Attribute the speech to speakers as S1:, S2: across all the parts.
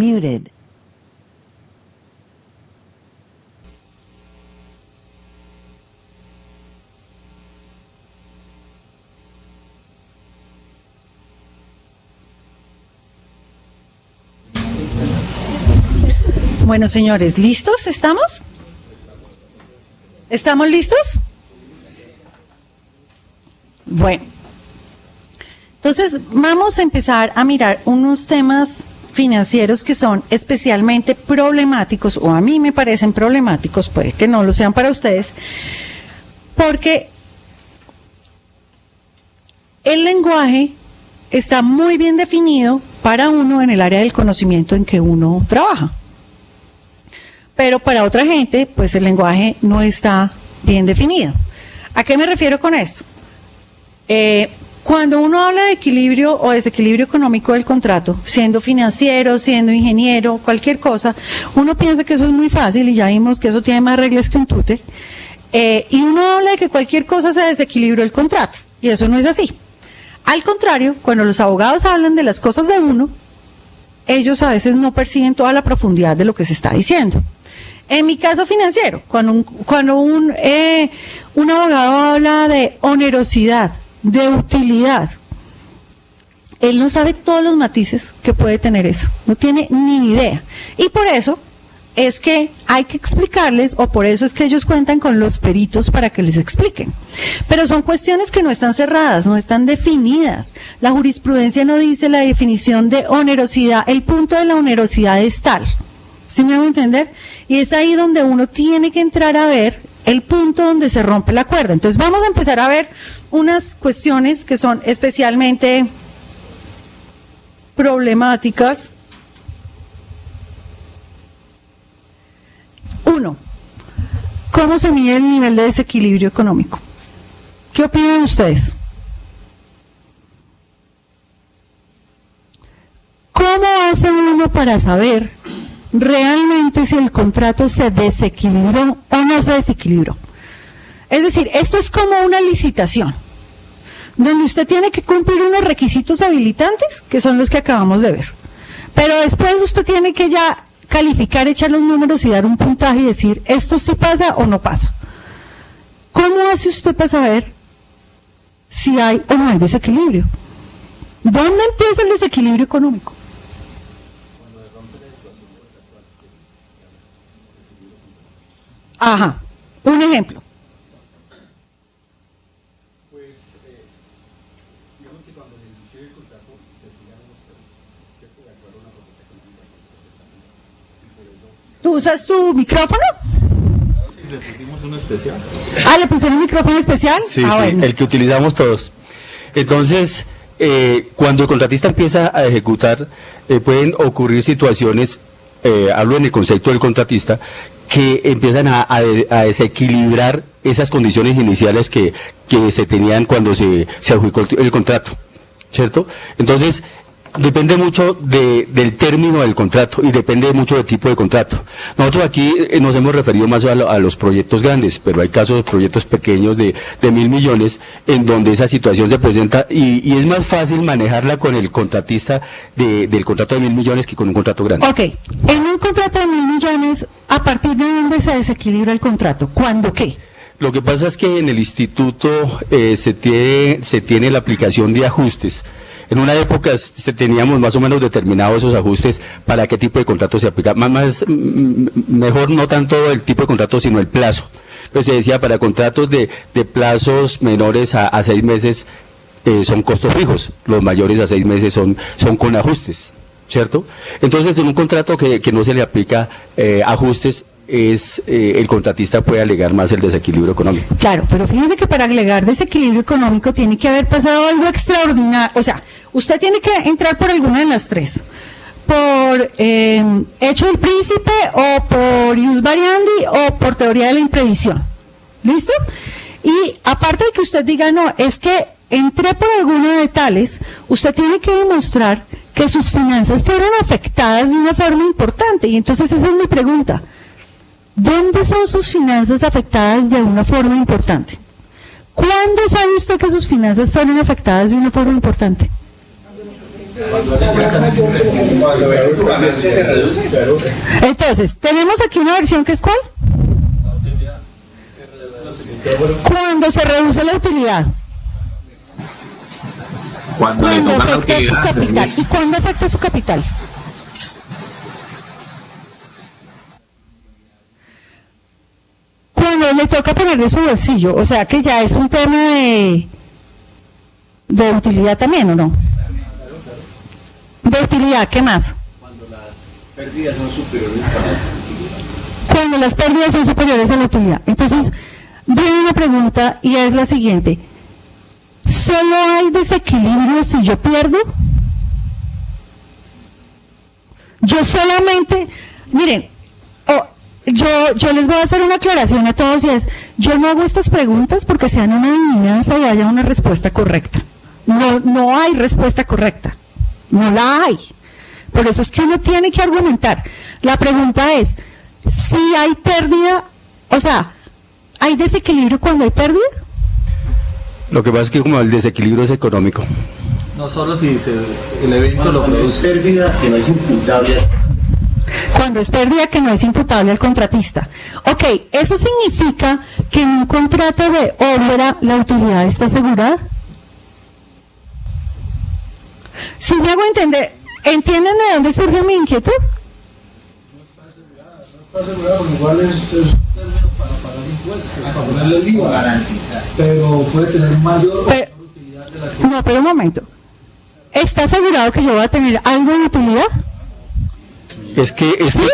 S1: Muted.
S2: Bueno, señores, ¿listos? ¿Estamos? ¿Estamos listos? Bueno, entonces vamos a empezar a mirar unos temas financieros que son especialmente problemáticos, o a mí me parecen problemáticos, puede que no lo sean para ustedes, porque el lenguaje está muy bien definido para uno en el área del conocimiento en que uno trabaja. Pero para otra gente, pues el lenguaje no está bien definido. ¿A qué me refiero con esto? Cuando uno habla de equilibrio o desequilibrio económico del contrato, siendo financiero, siendo ingeniero, cualquier cosa, uno piensa que eso es muy fácil y ya vimos que eso tiene más reglas que un tute, y uno habla de que cualquier cosa se desequilibró el contrato, y eso no es así. Al contrario, cuando los abogados hablan de las cosas de uno, ellos a veces no perciben toda la profundidad de lo que se está diciendo. En mi caso financiero, cuando un abogado habla de onerosidad, de utilidad, él no sabe todos los matices que puede tener eso, no tiene ni idea. Y por eso es que hay que explicarles, o por eso es que ellos cuentan con los peritos para que les expliquen. Pero son cuestiones que no están cerradas, no están definidas. La jurisprudencia no dice la definición de onerosidad, el punto de la onerosidad es tal. ¿Sí me hago entender? Y es ahí donde uno tiene que entrar a ver el punto donde se rompe la cuerda. Entonces vamos a empezar a ver unas cuestiones que son especialmente problemáticas. Uno, ¿cómo se mide el nivel de desequilibrio económico? ¿Qué opinan ustedes? ¿Cómo hace uno para saber realmente si el contrato se desequilibró o no se desequilibró? Es decir, esto es como una licitación, donde usted tiene que cumplir unos requisitos habilitantes, que son los que acabamos de ver. Pero después usted tiene que ya calificar, echar los números y dar un puntaje y decir, ¿esto sí pasa o no pasa? ¿Cómo hace usted para saber si hay o no hay desequilibrio? ¿Dónde empieza el desequilibrio económico? Ajá, un ejemplo.
S3: Pues, digamos que cuando se inició el contrato se fijaron los precios, ¿cierto? De acuerdo a una propuesta económica. Y por eso...
S2: ¿Tú usas tu micrófono?
S3: Sí, le pusimos uno especial.
S2: Ah, ¿le pusieron un micrófono especial?
S3: Sí,
S2: ah,
S3: sí,
S2: bueno.
S3: el que utilizamos todos. Entonces, cuando el contratista empieza a ejecutar, pueden ocurrir situaciones, hablo en el concepto del contratista, que empiezan a desequilibrar esas condiciones iniciales que se tenían cuando se adjudicó el contrato, ¿cierto? Entonces, depende mucho del término del contrato y depende mucho del tipo de contrato. Nosotros aquí nos hemos referido más a los proyectos grandes, pero hay casos de proyectos pequeños de 1.000 millones en donde esa situación se presenta y es más fácil manejarla con el contratista del contrato de 1.000 millones que con un contrato grande.
S2: Ok, en un contrato de 1.000 millones, ¿a partir de dónde se desequilibra el contrato? ¿Cuándo qué?
S3: Lo que pasa es que en el instituto se tiene la aplicación de ajustes. En una época teníamos más o menos determinados esos ajustes para qué tipo de contrato se aplica. Mejor no tanto el tipo de contrato, sino el plazo. Pues se decía, para contratos de plazos menores a 6 meses son costos fijos, los mayores a 6 meses son con ajustes, ¿cierto? Entonces, en un contrato que no se le aplica ajustes, el contratista puede alegar más el desequilibrio económico.
S2: Claro, pero fíjense que para alegar desequilibrio económico tiene que haber pasado algo extraordinario. O sea, usted tiene que entrar por alguna de las tres. Por hecho del príncipe, o por ius variandi, o por teoría de la imprevisión. ¿Listo? Y aparte de que usted diga, no, es que entré por alguna de tales, usted tiene que demostrar que sus finanzas fueron afectadas de una forma importante. Y entonces esa es mi pregunta. ¿Dónde son sus finanzas afectadas de una forma importante? ¿Cuándo sabe usted que sus finanzas fueron afectadas de una forma importante? Entonces, tenemos aquí una versión que es ¿cuál? Cuando se reduce la utilidad.
S1: Cuando le
S2: Cuando
S1: toca la
S2: afecta su
S1: utilidad.
S2: capital. ¿Y cuándo afecta su capital? Cuando le toca poner de su bolsillo, o sea que ya es un tema de utilidad también, ¿o no? De utilidad, ¿qué más?
S4: Cuando las pérdidas son superiores
S2: Cuando las pérdidas son superiores a la utilidad. Entonces, viene una pregunta y es la siguiente. ¿Solo hay desequilibrio si yo pierdo? Yo solamente, miren, yo les voy a hacer una aclaración a todos y es, yo no hago estas preguntas porque sean una adivinanza y haya una respuesta correcta. No hay respuesta correcta. No la hay. Por eso es que uno tiene que argumentar. La pregunta es, si hay pérdida, o sea, ¿hay desequilibrio cuando hay pérdida?
S3: Lo que pasa es que como el desequilibrio es económico.
S1: No solo si el evento lo
S4: cuando es
S1: produce.
S4: pérdida que no es imputable.
S2: Cuando es pérdida que no es imputable al contratista. Ok, ¿eso significa que en un contrato de obra la utilidad está asegurada? Si me hago entender, ¿entienden de dónde surge mi inquietud?
S5: No está asegurado, porque igual es para pagar impuestos, para ponerle el IVA, pero puede tener mayor
S2: Pero-
S5: utilidad de la que...
S2: No, pero un momento. ¿Está asegurado que yo voy a tener algo de utilidad?
S3: Es que
S2: ¿Sí?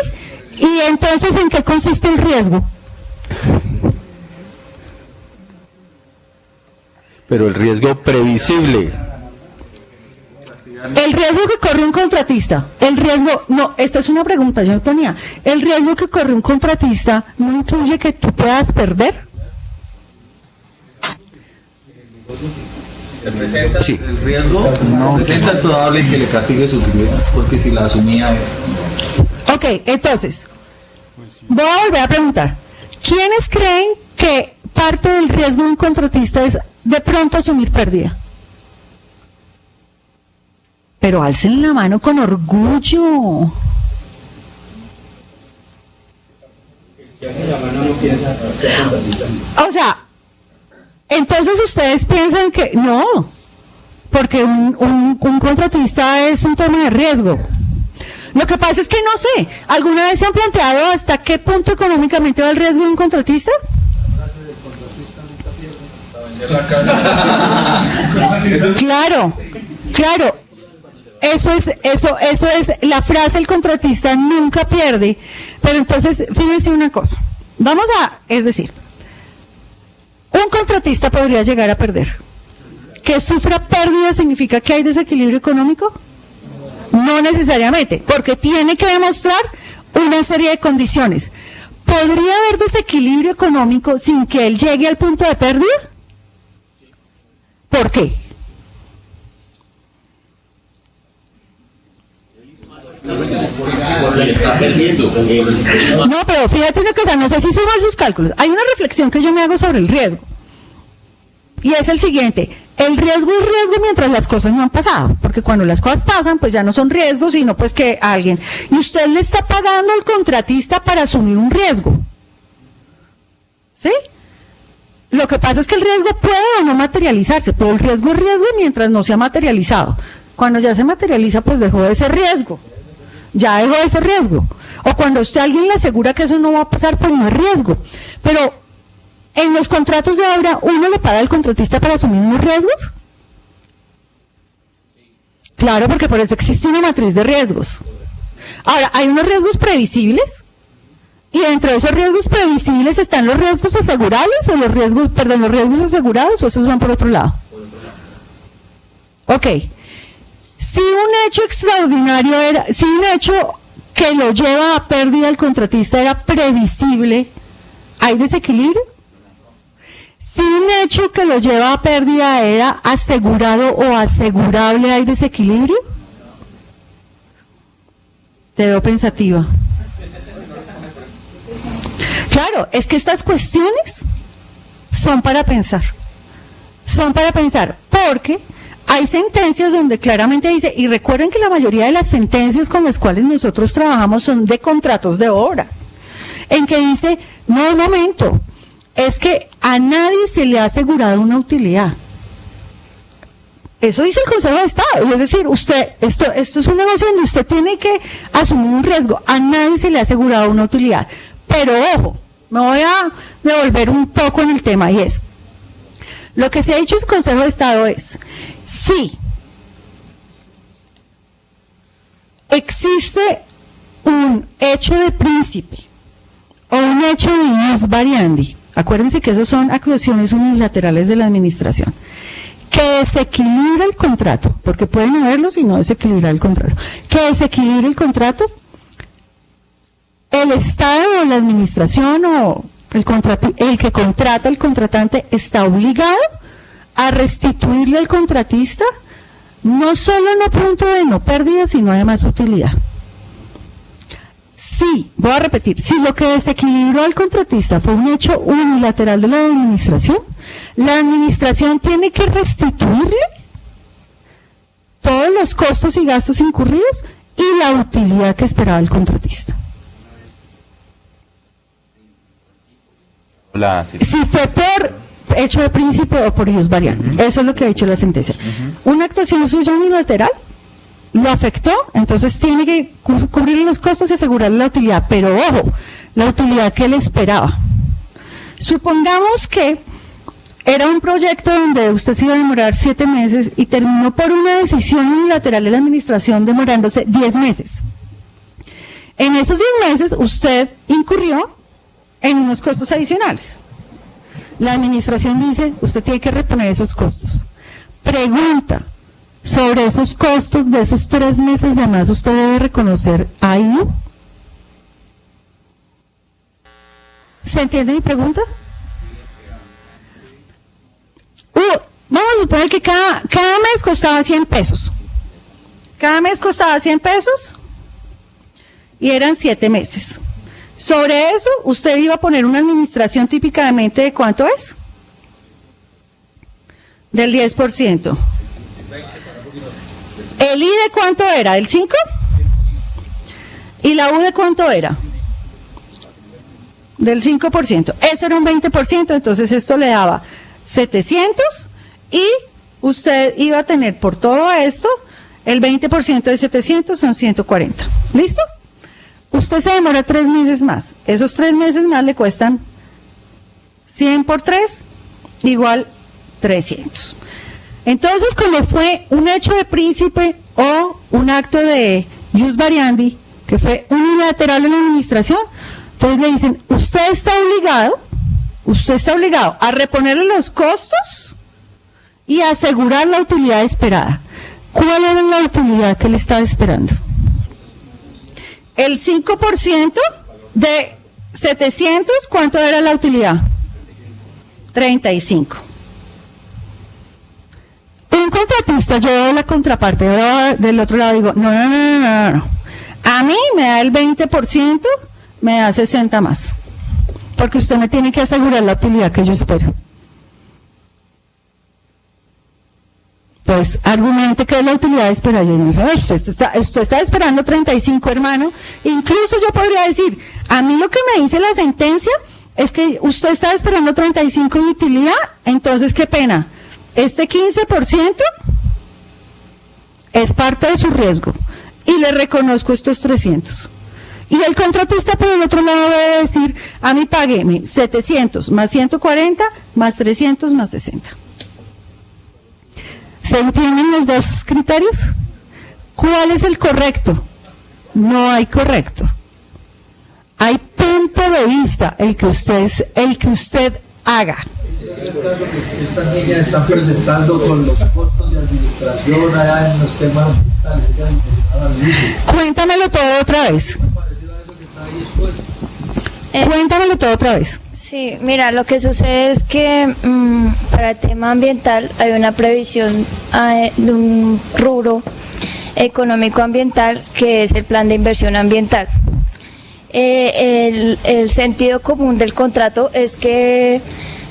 S2: ¿Y entonces en qué consiste el riesgo?
S3: pero el riesgo previsible.
S2: El riesgo que corre un contratista, el riesgo, no, esta es una pregunta, yo no ponía, el riesgo que corre un contratista no incluye que tú puedas perder.
S1: Se presenta
S3: Sí.
S1: el riesgo, se presenta es probable que le castigue su utilidad, porque si la asumía
S2: Ok, entonces, voy a volver a preguntar, ¿quiénes creen que parte del riesgo de un contratista es de pronto asumir pérdida? Pero alcen la mano con orgullo. O sea, entonces ustedes piensan que no, porque un contratista es un tema de riesgo. Lo que pasa es que no sé, ¿alguna vez se han planteado hasta qué punto económicamente va el riesgo de un contratista? Claro, claro. Eso es la frase, el contratista nunca pierde. Pero entonces, fíjense una cosa. Es decir, un contratista podría llegar a perder. ¿Que sufra pérdida significa que hay desequilibrio económico? No necesariamente, porque tiene que demostrar una serie de condiciones. ¿Podría haber desequilibrio económico sin que él llegue al punto de pérdida? ¿Por qué?
S4: Porque está perdiendo.
S2: No, pero fíjate una cosa, no sé si hizo mal sus cálculos. Hay una reflexión que yo me hago sobre el riesgo. Y es el siguiente, el riesgo es riesgo mientras las cosas no han pasado, porque cuando las cosas pasan, pues ya no son riesgos, sino pues que alguien, y usted le está pagando al contratista para asumir un riesgo. ¿Sí? Lo que pasa es que el riesgo puede o no materializarse, pero el riesgo es riesgo mientras no se ha materializado. Cuando ya se materializa, pues dejó de ser riesgo. Ya dejó de ser riesgo. O cuando usted a alguien le asegura que eso no va a pasar, pues no es riesgo. Pero en los contratos de obra, ¿uno le paga al contratista para asumir unos riesgos? Claro, porque por eso existe una matriz de riesgos. Ahora, hay unos riesgos previsibles, y entre esos riesgos previsibles están los riesgos asegurables, o los riesgos asegurados, o esos van por otro lado. Ok. Si un hecho extraordinario si un hecho que lo lleva a pérdida al contratista era previsible, ¿hay desequilibrio? Si un hecho que lo lleva a pérdida era asegurado o asegurable, ¿hay desequilibrio? Te veo pensativa. Claro, es que estas cuestiones son para pensar. Son para pensar, porque hay sentencias donde claramente dice, y recuerden que la mayoría de las sentencias con las cuales nosotros trabajamos son de contratos de obra, en que dice, no, un momento, es que a nadie se le ha asegurado una utilidad. Eso dice el Consejo de Estado, es decir, esto es un negocio donde usted tiene que asumir un riesgo, a nadie se le ha asegurado una utilidad. Pero ojo, me voy a devolver un poco en el tema, y es, lo que se ha dicho en el Consejo de Estado es, si existe un hecho de príncipe o un hecho de ius variandi, acuérdense que esos son actuaciones unilaterales de la administración, que desequilibra el contrato, porque pueden haberlos y no desequilibrar el contrato, que desequilibra el contrato, el Estado o la administración o el que contrata, el contratante, está obligado a restituirle al contratista no solo en un punto de no pérdida, sino además utilidad. Sí, voy a repetir, si lo que desequilibró al contratista fue un hecho unilateral de la administración tiene que restituirle todos los costos y gastos incurridos y la utilidad que esperaba el contratista. Si fue por hecho de príncipe o por ius variandi, eso es lo que ha dicho la sentencia. Una actuación suya unilateral lo afectó, entonces tiene que cubrir los costos y asegurar la utilidad, pero ojo, la utilidad que él esperaba. Supongamos que era un proyecto donde usted se iba a demorar 7 meses y terminó por una decisión unilateral de la administración demorándose 10 meses. En esos 10 meses usted incurrió en unos costos adicionales. La administración dice, usted tiene que reponer esos costos. Pregunta, sobre esos costos de esos 3 meses de más, ¿usted debe reconocer ahí? ¿Se entiende mi pregunta? Vamos a suponer que cada mes costaba 100 pesos. Cada mes costaba 100 pesos y eran 7 meses. Sobre eso, usted iba a poner una administración típicamente de ¿cuánto es? Del 10%. ¿El I de cuánto era? ¿Del 5? ¿Y la U de cuánto era? Del 5%. Eso era un 20%, entonces esto le daba 700 y usted iba a tener por todo esto, el 20% de 700 son 140. ¿Listo? Usted se demora 3 meses más. Esos 3 meses más le cuestan 100 por 3, igual 300. Entonces, como fue un hecho de príncipe o un acto de ius variandi, que fue unilateral en la administración, entonces le dicen, usted está obligado a reponerle los costos y asegurar la utilidad esperada. ¿Cuál era la utilidad que le estaba esperando? El 5% de 700, ¿cuánto era la utilidad? 35. Un contratista, yo doy la contraparte, yo del otro lado digo, no. A mí me da el 20%, me da 60 más. Porque usted me tiene que asegurar la utilidad que yo espero. Entonces, argumente que es la utilidad esperada. Yo no sé, usted está esperando 35, hermano. Incluso yo podría decir, a mí lo que me dice la sentencia es que usted está esperando 35 de utilidad, entonces qué pena. Este 15% es parte de su riesgo y le reconozco estos 300. Y el contratista por el otro lado debe decir, a mí págueme 700 más 140 más 300 más 60. ¿Se entienden los dos criterios? ¿Cuál es el correcto? No hay correcto. Hay punto de vista, el que usted haga.
S5: Estas niñas están presentando con los costos de administración allá en los temas digitales.
S2: Cuéntamelo todo otra vez. Cuéntamelo todo otra vez.
S6: Sí, mira, lo que sucede es que para el tema ambiental hay una previsión de un rubro económico ambiental que es el plan de inversión ambiental. El sentido común del contrato es que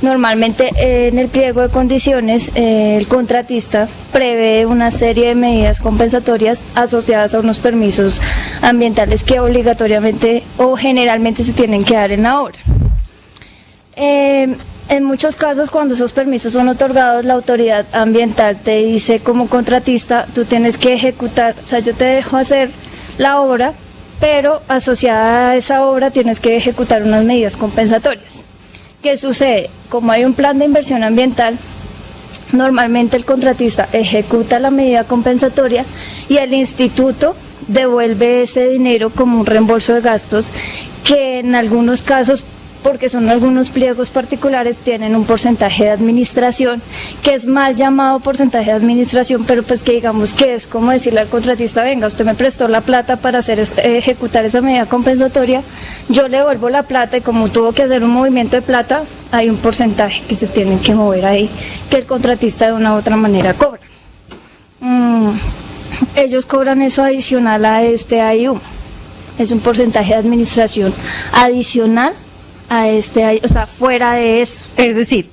S6: Normalmente en el pliego de condiciones el contratista prevé una serie de medidas compensatorias asociadas a unos permisos ambientales que obligatoriamente o generalmente se tienen que dar en la obra. En muchos casos, cuando esos permisos son otorgados, la autoridad ambiental te dice como contratista, tú tienes que ejecutar, o sea, yo te dejo hacer la obra, pero asociada a esa obra tienes que ejecutar unas medidas compensatorias. ¿Qué sucede? Como hay un plan de inversión ambiental, normalmente el contratista ejecuta la medida compensatoria y el instituto devuelve ese dinero como un reembolso de gastos que en algunos casos, porque son algunos pliegos particulares, tienen un porcentaje de administración, que es mal llamado porcentaje de administración, pero pues que digamos que es como decirle al contratista, venga, usted me prestó la plata para ejecutar esa medida compensatoria, yo le devuelvo la plata y como tuvo que hacer un movimiento de plata, hay un porcentaje que se tiene que mover ahí, que el contratista de una u otra manera cobra. Ellos cobran eso adicional a este AIU, es un porcentaje de administración adicional a o sea, fuera de eso.
S2: Es decir,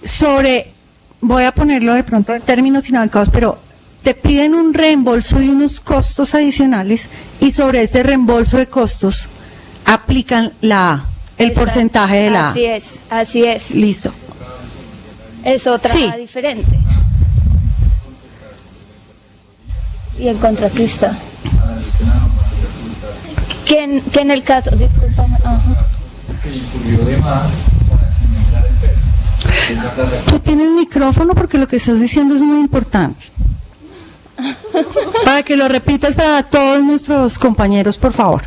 S2: voy a ponerlo de pronto en términos inadecuados, pero te piden un reembolso y unos costos adicionales y sobre ese reembolso de costos aplican el porcentaje de la A.
S6: Así es.
S2: Listo.
S6: Es otra diferente. Y el contratista. Que en el caso, discúlpame,
S2: Tú tienes micrófono porque lo que estás diciendo es muy importante. Para que lo repitas para todos nuestros compañeros, por favor.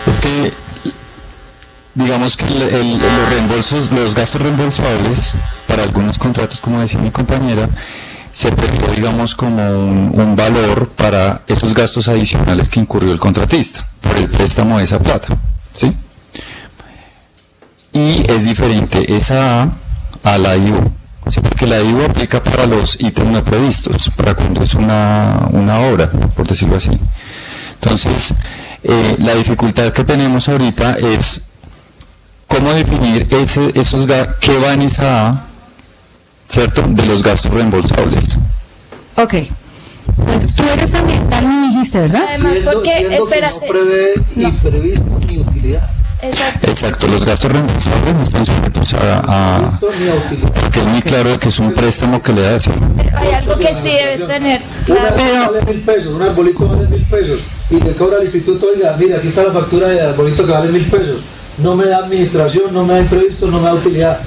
S7: Es que, digamos que los reembolsos, los gastos reembolsables para algunos contratos, como decía mi compañera, se perdió, digamos, como un valor para esos gastos adicionales que incurrió el contratista por el préstamo de esa plata, ¿sí? Y es diferente esa a la IU, ¿sí? Porque la IU aplica para los ítems no previstos, para cuando es una obra, por decirlo así. Entonces, la dificultad que tenemos ahorita es cómo definir qué va en esa A, ¿cierto?, de los gastos reembolsables.
S2: Ok. Pues tú eres ambiental, me dijiste, ¿verdad?
S6: Además, porque, espérate.
S5: Que no prevé ni previsto ni utilidad.
S7: Exacto, los gastos reembolsables no están sujetos a porque es muy claro que es un préstamo que le da así.
S6: Pero hay algo que sí debes tener.
S5: Claro. Vale 1.000 pesos, un arbolito vale 1.000 pesos y le cobra al instituto, oiga, mira, aquí está la factura del arbolito que vale 1.000 pesos. No me da administración, no me da imprevisto, no me da utilidad.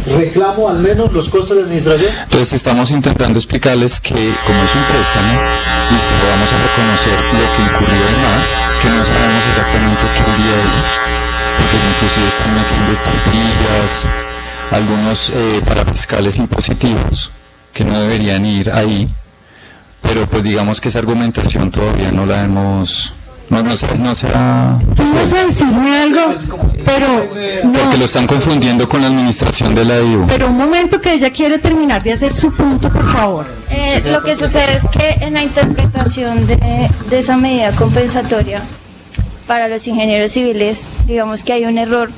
S5: Reclamo al menos los costos de administración.
S7: Entonces estamos intentando explicarles que como es un préstamo, listo, vamos a reconocer lo que incurrió de más, que no sabemos exactamente qué iría ahí, porque inclusive están metiendo estampillas, algunos parafiscales impositivos que no deberían ir ahí, pero pues digamos que esa argumentación todavía no la hemos... No será...
S2: Tú vas a decirme algo, pero no.
S7: Porque lo están confundiendo con la administración de la IU.
S2: Pero un momento, que ella quiere terminar de hacer su punto, por favor.
S6: Lo que sucede es que en la interpretación de esa medida compensatoria para los ingenieros civiles, digamos que hay un error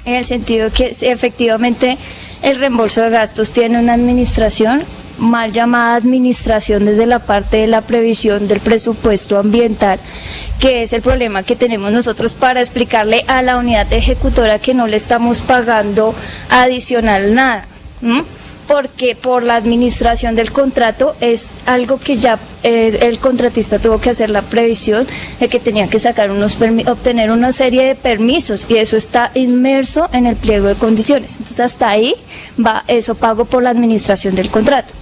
S6: en el sentido que efectivamente el reembolso de gastos tiene una administración, mal llamada administración desde la parte de la previsión del presupuesto ambiental, que es el problema que tenemos nosotros para explicarle a la unidad ejecutora que no le estamos pagando adicional nada, porque por la administración del contrato es algo que ya el contratista tuvo que hacer la previsión de que tenía que sacar obtener una serie de permisos y eso está inmerso en el pliego de condiciones. Entonces hasta ahí va eso pago por la administración del contrato.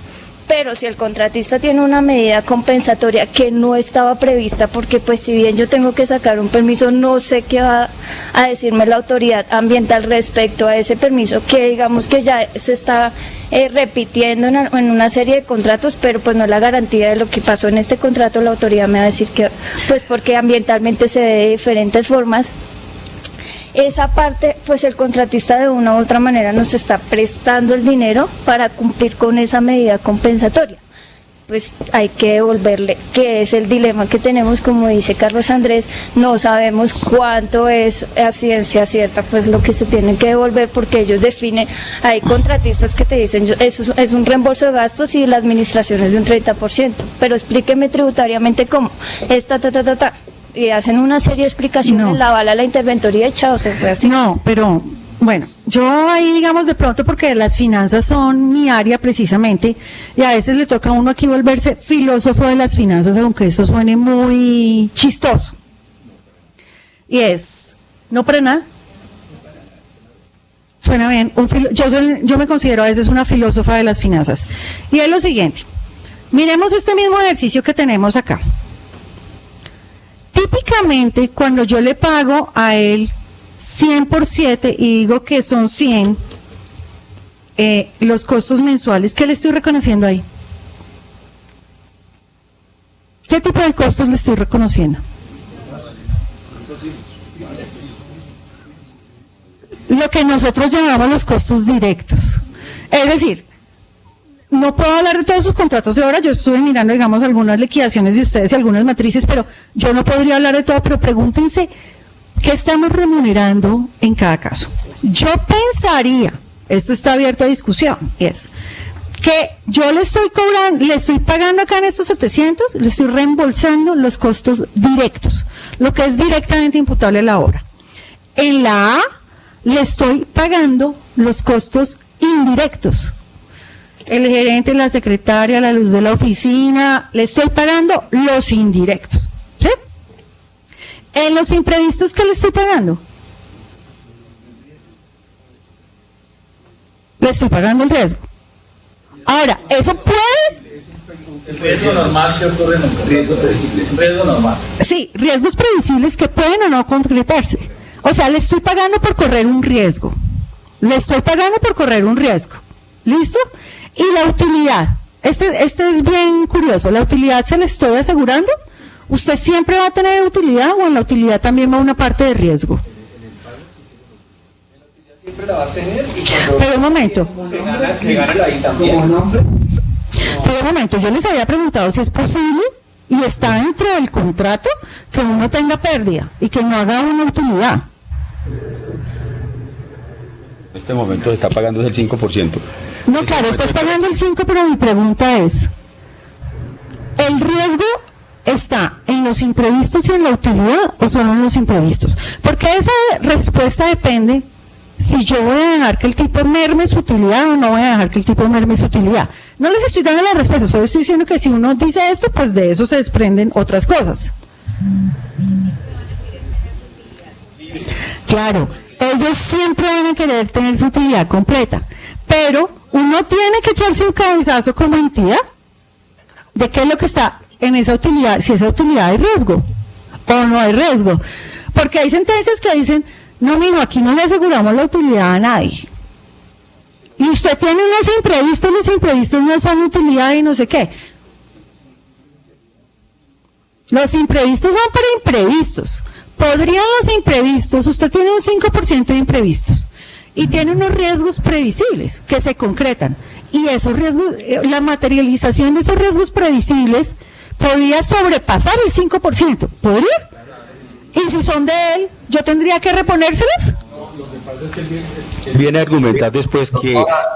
S6: Pero si el contratista tiene una medida compensatoria que no estaba prevista, porque pues si bien yo tengo que sacar un permiso, no sé qué va a decirme la autoridad ambiental respecto a ese permiso, que digamos que ya se está repitiendo en una serie de contratos, pero pues no es la garantía de lo que pasó en este contrato. La autoridad me va a decir que pues porque ambientalmente se ve de diferentes formas. Esa parte, pues el contratista de una u otra manera nos está prestando el dinero para cumplir con esa medida compensatoria. pues hay que devolverle, que es el dilema que tenemos, como dice Carlos Andrés, no sabemos cuánto es a ciencia cierta pues lo que se tiene que devolver, porque ellos definen, hay contratistas que te dicen, eso es un reembolso de gastos y la administración es de un 30%, pero explíqueme tributariamente cómo, y hacen una serie de explicaciones,
S2: No.
S6: la bala la interventoría y chao, se fue así.
S2: No, pero bueno, yo ahí digamos de pronto porque las finanzas son mi área precisamente y a veces le toca a uno aquí volverse filósofo de las finanzas, aunque eso suene muy chistoso. Y es, no para nada. Suena bien. Yo me considero a veces una filósofa de las finanzas. Y es lo siguiente. Miremos este mismo ejercicio que tenemos acá. Típicamente, cuando yo le pago a él 100 por 7 y digo que son 100, los costos mensuales, ¿qué le estoy reconociendo ahí? ¿Qué tipo de costos le estoy reconociendo? Lo que nosotros llamamos los costos directos. Es decir, no puedo hablar de todos sus contratos de obra, yo estuve mirando, digamos, algunas liquidaciones de ustedes y algunas matrices, pero yo no podría hablar de todo, pero pregúntense qué estamos remunerando en cada caso. Yo pensaría, esto está abierto a discusión, es que yo le estoy cobrando, le estoy pagando acá en estos 700, le estoy reembolsando los costos directos, lo que es directamente imputable a la obra. En la A, le estoy pagando los costos indirectos. El gerente, la secretaria, la luz de la oficina, le estoy pagando los indirectos. ¿Sí? En los imprevistos, ¿qué le estoy pagando? Le estoy pagando el riesgo. Ahora, ¿eso puede?
S1: El riesgo normal que ocurre en un riesgo previsible. Riesgo normal.
S2: Sí, riesgos previsibles que pueden o no concretarse. O sea, le estoy pagando por correr un riesgo. Le estoy pagando por correr un riesgo. ¿Listo? Y la utilidad. Este es bien curioso. ¿La utilidad se la estoy asegurando? ¿Usted siempre va a tener utilidad o en la utilidad también va una parte de riesgo?
S5: Siempre la va a tener y cuando
S2: Pero un momento.
S5: se gana ahí también.
S2: Pero un momento, yo les había preguntado si es posible y está dentro del contrato que uno tenga pérdida y que no haga una utilidad.
S3: En este momento se está pagando el 5%.
S2: No, claro, estás pagando el 5, pero mi pregunta es, ¿el riesgo está en los imprevistos y en la utilidad o solo en los imprevistos? Porque esa respuesta depende si yo voy a dejar que el tipo merme su utilidad o no voy a dejar que el tipo merme su utilidad. No les estoy dando la respuesta, solo estoy diciendo que si uno dice esto, pues de eso se desprenden otras cosas. Claro, ellos siempre van a querer tener su utilidad completa, pero uno tiene que echarse un cabezazo como entidad de qué es lo que está en esa utilidad, si esa utilidad hay riesgo o no hay riesgo, porque hay sentencias que dicen, no, mijo, aquí no le aseguramos la utilidad a nadie. Y usted tiene unos imprevistos, los imprevistos no son utilidad y no sé qué. Los imprevistos son para imprevistos. Podrían los imprevistos, usted tiene un 5% de imprevistos y tiene unos riesgos previsibles que se concretan. Y esos riesgos, la materialización de esos riesgos previsibles podría sobrepasar el 5%. ¿Podría? Y si son de él, ¿yo tendría que reponérselos?
S3: Viene a argumentar después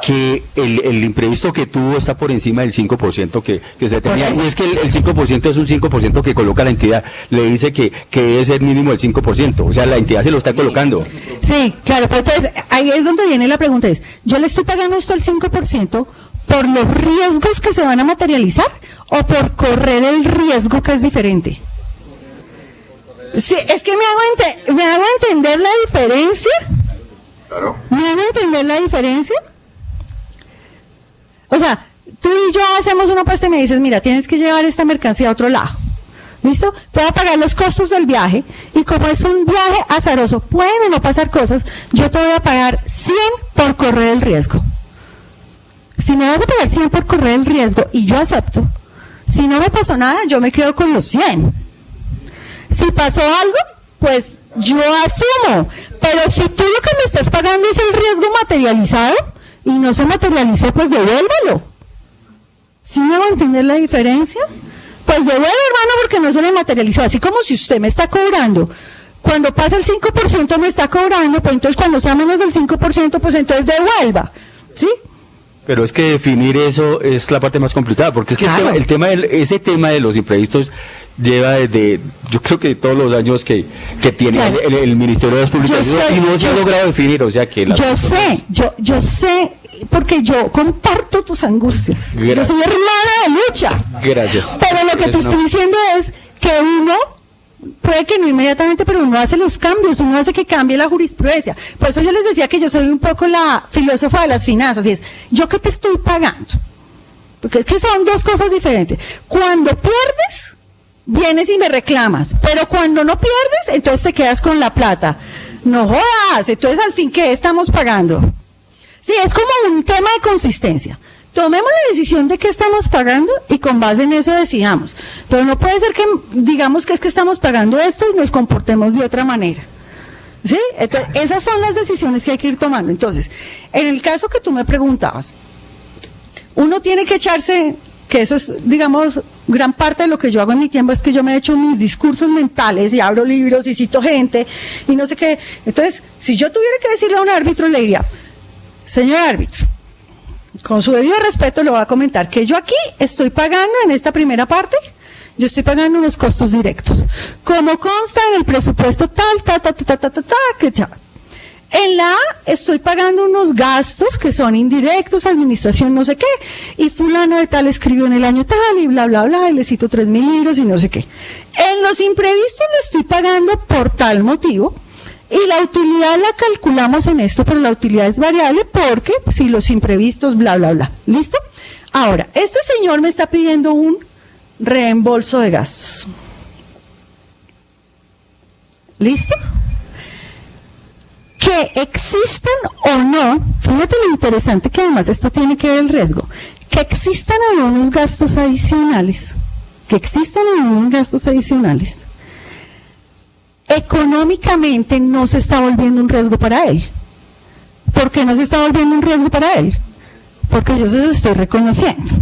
S3: que el imprevisto que tuvo está por encima del 5% que se tenía, y es que el 5% es un 5% que coloca la entidad, le dice que es el mínimo del 5%, o sea, la entidad se lo está colocando.
S2: Sí, claro, pero entonces ahí es donde viene la pregunta, es, ¿yo le estoy pagando esto al 5% por los riesgos que se van a materializar o por correr el riesgo que es diferente? Sí, es que me hago entender la diferencia.
S1: Claro.
S2: ¿Me hago entender la diferencia? O sea, tú y yo hacemos una apuesta y me dices, mira, tienes que llevar esta mercancía a otro lado. ¿Listo? Te voy a pagar los costos del viaje y como es un viaje azaroso, pueden o no pasar cosas, yo te voy a pagar 100 por correr el riesgo. Si me vas a pagar 100 por correr el riesgo y yo acepto, si no me pasó nada, yo me quedo con los 100. Si pasó algo, pues yo asumo, pero si tú lo que me estás pagando es el riesgo materializado y no se materializó, pues devuélvalo. ¿Sí me va a entender la diferencia? Pues devuelve, hermano, porque no se le materializó. Así como si usted me está cobrando, cuando pasa el 5% me está cobrando, pues entonces cuando sea menos del 5%, pues entonces devuelva, ¿sí?
S3: Pero es que definir eso es la parte más complicada, porque es que
S2: Claro.
S3: ese tema de los imprevistos lleva desde, yo creo que todos los años que tiene
S2: Claro.
S3: el Ministerio de las Publicaciones
S2: Yo sé,
S3: y no se ha
S2: yo-
S3: logrado definir, o sea que
S2: Yo sé, porque yo comparto tus angustias.
S3: Gracias.
S2: Yo soy hermana de lucha.
S3: Gracias.
S2: Pero lo que
S3: Es
S2: te
S3: una-
S2: estoy diciendo es que uno, puede que no inmediatamente, pero uno hace los cambios, uno hace que cambie la jurisprudencia. Por eso yo les decía que yo soy un poco la filósofa de las finanzas, y es, ¿yo qué te estoy pagando? Porque es que son dos cosas diferentes. Cuando pierdes, vienes y me reclamas, pero cuando no pierdes, entonces te quedas con la plata. No jodas, entonces al fin, ¿qué estamos pagando? Sí, es como un tema de consistencia. Tomemos la decisión de qué estamos pagando y con base en eso decidamos. Pero no puede ser que digamos que es que estamos pagando esto y nos comportemos de otra manera. ¿Sí? Entonces, esas son las decisiones que hay que ir tomando. Entonces, en el caso que tú me preguntabas, uno tiene que echarse, que eso es, digamos, gran parte de lo que yo hago en mi tiempo, es que yo me he hecho mis discursos mentales y abro libros y cito gente y no sé qué. Entonces, si yo tuviera que decirle a un árbitro, le diría, señor árbitro, con su debido respeto le voy a comentar que yo aquí estoy pagando en esta primera parte, yo estoy pagando unos costos directos, como consta en el presupuesto que ya. En la A estoy pagando unos gastos que son indirectos, administración no sé qué, y fulano de tal escribió en el año tal, y bla, bla, bla, y le cito 3.000 libros y no sé qué. En los imprevistos le estoy pagando por tal motivo, y la utilidad la calculamos en esto, pero la utilidad es variable porque si los imprevistos, bla, bla, bla. ¿Listo? Ahora, este señor me está pidiendo un reembolso de gastos. ¿Listo? Que existan o no, fíjate lo interesante que además esto tiene que ver el riesgo, que existan algunos gastos adicionales, económicamente no se está volviendo un riesgo para él. ¿Por qué no se está volviendo un riesgo para él? Porque yo se lo estoy reconociendo.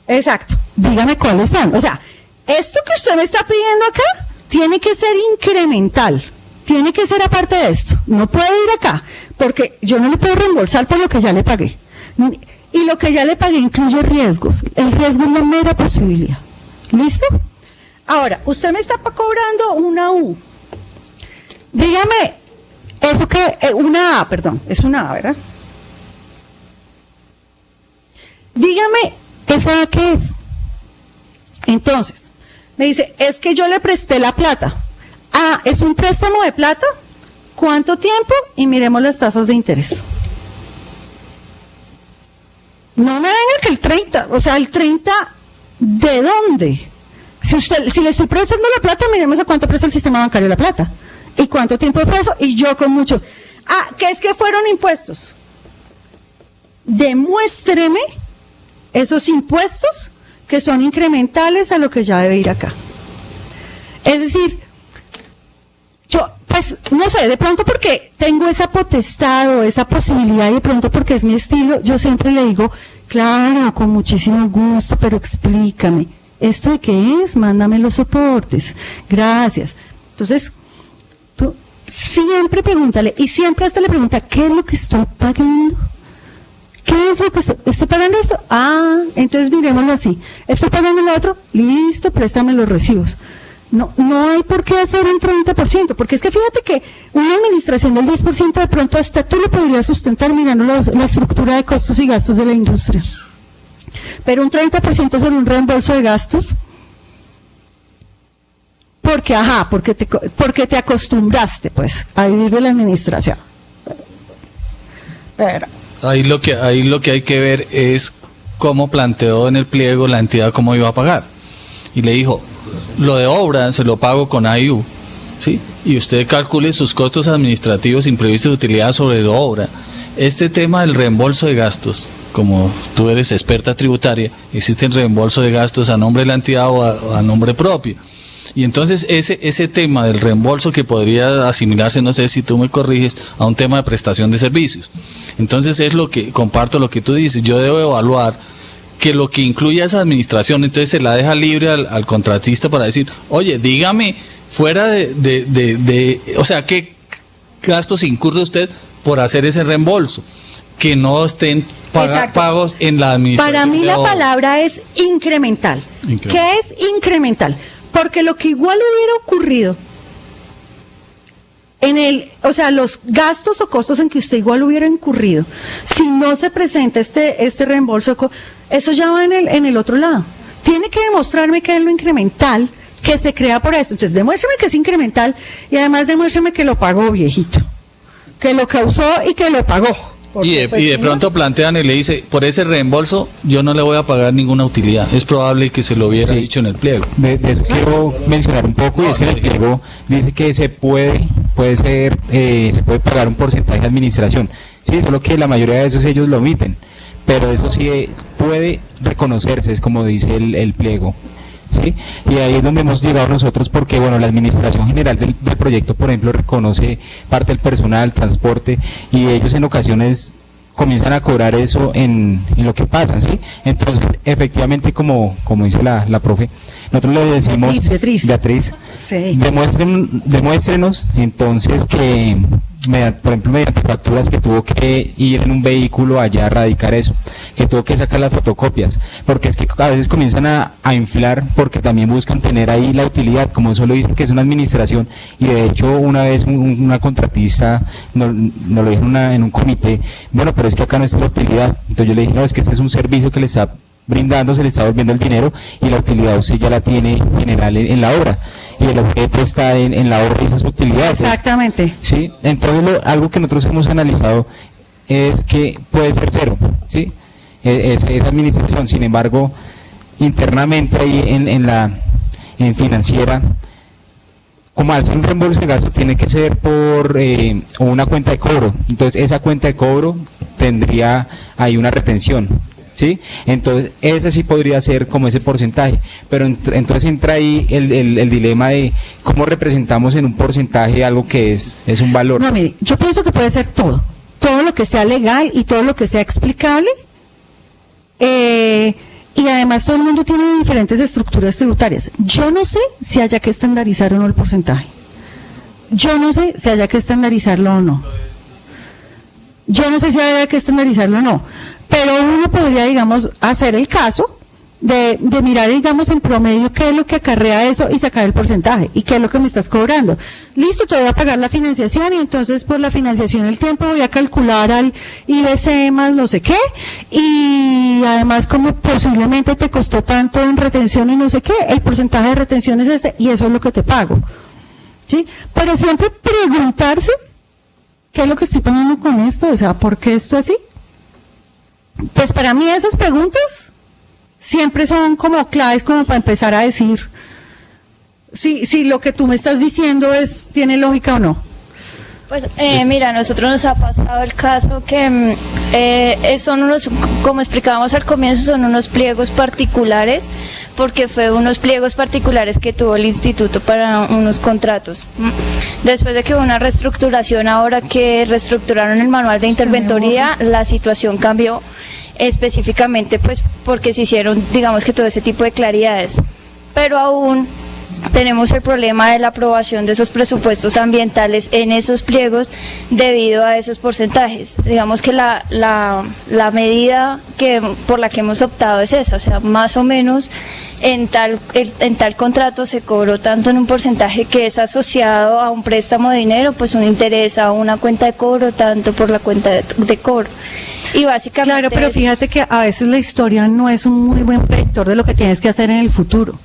S2: Exacto, dígame cuáles son. O sea, esto que usted me está pidiendo acá tiene que ser incremental, tiene que ser aparte de esto. No puede ir acá, porque yo no le puedo reembolsar por lo que ya le pagué. Y lo que ya le pagué incluye riesgos. El riesgo es la mera posibilidad. ¿Listo? Ahora, usted me está cobrando una U. Dígame, eso que, una A, perdón, es una A, ¿verdad? Dígame, ¿esa A qué es? Entonces, me dice, es que yo le presté la plata. Ah, ¿es un préstamo de plata? ¿Cuánto tiempo? Y miremos las tasas de interés. No me venga que el 30, o sea, el 30, ¿de dónde? Si le estoy prestando la plata, miremos a cuánto presta el sistema bancario la plata. ¿Y cuánto tiempo fue eso? Y yo con mucho. Ah, ¿qué es que fueron impuestos? Demuéstreme esos impuestos que son incrementales a lo que ya debe ir acá. Es decir, yo, pues, no sé, de pronto porque tengo esa potestad o esa posibilidad y de pronto porque es mi estilo, yo siempre le digo, claro, con muchísimo gusto, pero explícame. ¿Esto de qué es? Mándame los soportes. Gracias. Entonces, tú siempre pregúntale, y siempre hasta le pregunta, ¿qué es lo que estoy pagando? ¿Qué es lo que estoy pagando esto? Ah, entonces miremoslo así. ¿Estoy pagando lo otro? Listo, préstame los recibos. No hay por qué hacer un 30%, porque es que fíjate que una administración del 10% de pronto hasta tú lo podrías sustentar mirando la estructura de costos y gastos de la industria. Pero un 30% sobre un reembolso de gastos, porque te acostumbraste pues a vivir de la administración. Pero
S1: Ahí lo que hay que ver es cómo planteó en el pliego la entidad cómo iba a pagar. Y le dijo, lo de obra se lo pago con AIU, ¿sí? Y usted calcule sus costos administrativos imprevistos de utilidad sobre la obra. Este tema del reembolso de gastos, como tú eres experta tributaria, existe el reembolso de gastos a nombre de la entidad o a nombre propio. Y entonces ese tema del reembolso que podría asimilarse, no sé si tú me corriges, a un tema de prestación de servicios. Entonces es lo que comparto lo que tú dices, yo debo evaluar que lo que incluye esa administración, entonces se la deja libre al contratista para decir, oye, dígame, fuera o sea, ¿qué gastos incurre usted por hacer ese reembolso? Que no estén pagos en la administración.
S2: Para mí la palabra es incremental. ¿Qué es incremental? Porque lo que igual hubiera ocurrido o sea, los gastos o costos en que usted igual hubiera incurrido, si no se presenta este reembolso, eso ya va en el otro lado. Tiene que demostrarme que es lo incremental que se crea por eso. Entonces, demuéstrame que es incremental y además demuéstrame que lo pagó viejito, que lo causó y que lo pagó.
S1: Y de pronto plantean y le dice, por ese reembolso yo no le voy a pagar ninguna utilidad. Es probable que se lo hubiera dicho en el pliego.
S8: De eso quiero mencionar un poco, y es que en el pliego dice que se puede pagar un porcentaje de administración. Sí, solo que la mayoría de esos ellos lo omiten, pero eso sí puede reconocerse, es como dice el pliego. ¿Sí? Y ahí es donde hemos llegado nosotros, porque bueno, la administración general del proyecto, por ejemplo, reconoce parte del personal, transporte, y ellos en ocasiones comienzan a cobrar eso en lo que pasa, ¿sí? Entonces, efectivamente, como dice la profe, nosotros le decimos, Beatriz, sí. Demuéstrenos entonces que, por ejemplo, mediante facturas, que tuvo que ir en un vehículo allá a radicar eso, que tuvo que sacar las fotocopias, porque es que a veces comienzan a inflar, porque también buscan tener ahí la utilidad, como solo dicen que es una administración, y de hecho una vez una contratista nos lo dijo en un comité, bueno, pero es que acá no está la utilidad. Entonces yo le dije, no, es que este es un servicio que le está brindando, se le está volviendo el dinero, y la utilidad usted ya la tiene general en la obra, y el objeto está en la obra y esas utilidades.
S2: Exactamente.
S8: Sí, entonces algo que nosotros hemos analizado es que puede ser cero, ¿sí? Es administración. Sin embargo, internamente ahí en financiera, como al ser un reembolso de gasto, tiene que ser por una cuenta de cobro. Entonces esa cuenta de cobro tendría ahí una retención, ¿sí? Entonces ese sí podría ser como ese porcentaje, pero entonces entra ahí el dilema de cómo representamos en un porcentaje algo que es un valor.
S2: No, mire, yo pienso que puede ser todo lo que sea legal y todo lo que sea explicable, y además todo el mundo tiene diferentes estructuras tributarias. Yo no sé si haya que estandarizar o no el porcentaje. Yo no sé si haya que estandarizarlo o no. Pero uno podría, digamos, hacer el caso de mirar, digamos, en promedio qué es lo que acarrea eso y sacar el porcentaje y qué es lo que me estás cobrando. Listo, te voy a pagar la financiación, y entonces por la financiación el tiempo voy a calcular al IBC más no sé qué, y además como posiblemente te costó tanto en retención y no sé qué, el porcentaje de retención es este y eso es lo que te pago. ¿Sí? Pero siempre preguntarse qué es lo que estoy pagando con esto, o sea, ¿por qué esto así? Pues para mí esas preguntas siempre son como claves, como para empezar a decir si lo que tú me estás diciendo tiene lógica o no.
S6: Pues mira, a nosotros nos ha pasado el caso que son unos, como explicábamos al comienzo, son unos pliegos particulares, porque fue unos pliegos particulares que tuvo el instituto para unos contratos. Después de que hubo una reestructuración, ahora que reestructuraron el manual de interventoría, la situación cambió específicamente, pues porque se hicieron, digamos, que todo ese tipo de claridades, pero aún tenemos el problema de la aprobación de esos presupuestos ambientales en esos pliegos debido a esos porcentajes. Digamos que la medida por la que hemos optado es esa, o sea, más o menos en tal contrato se cobró tanto en un porcentaje que es asociado a un préstamo de dinero, pues un interés a una cuenta de cobro, tanto por la cuenta de cobro. Y básicamente
S2: claro, pero fíjate que a veces la historia no es un muy buen predictor de lo que tienes que hacer en el futuro.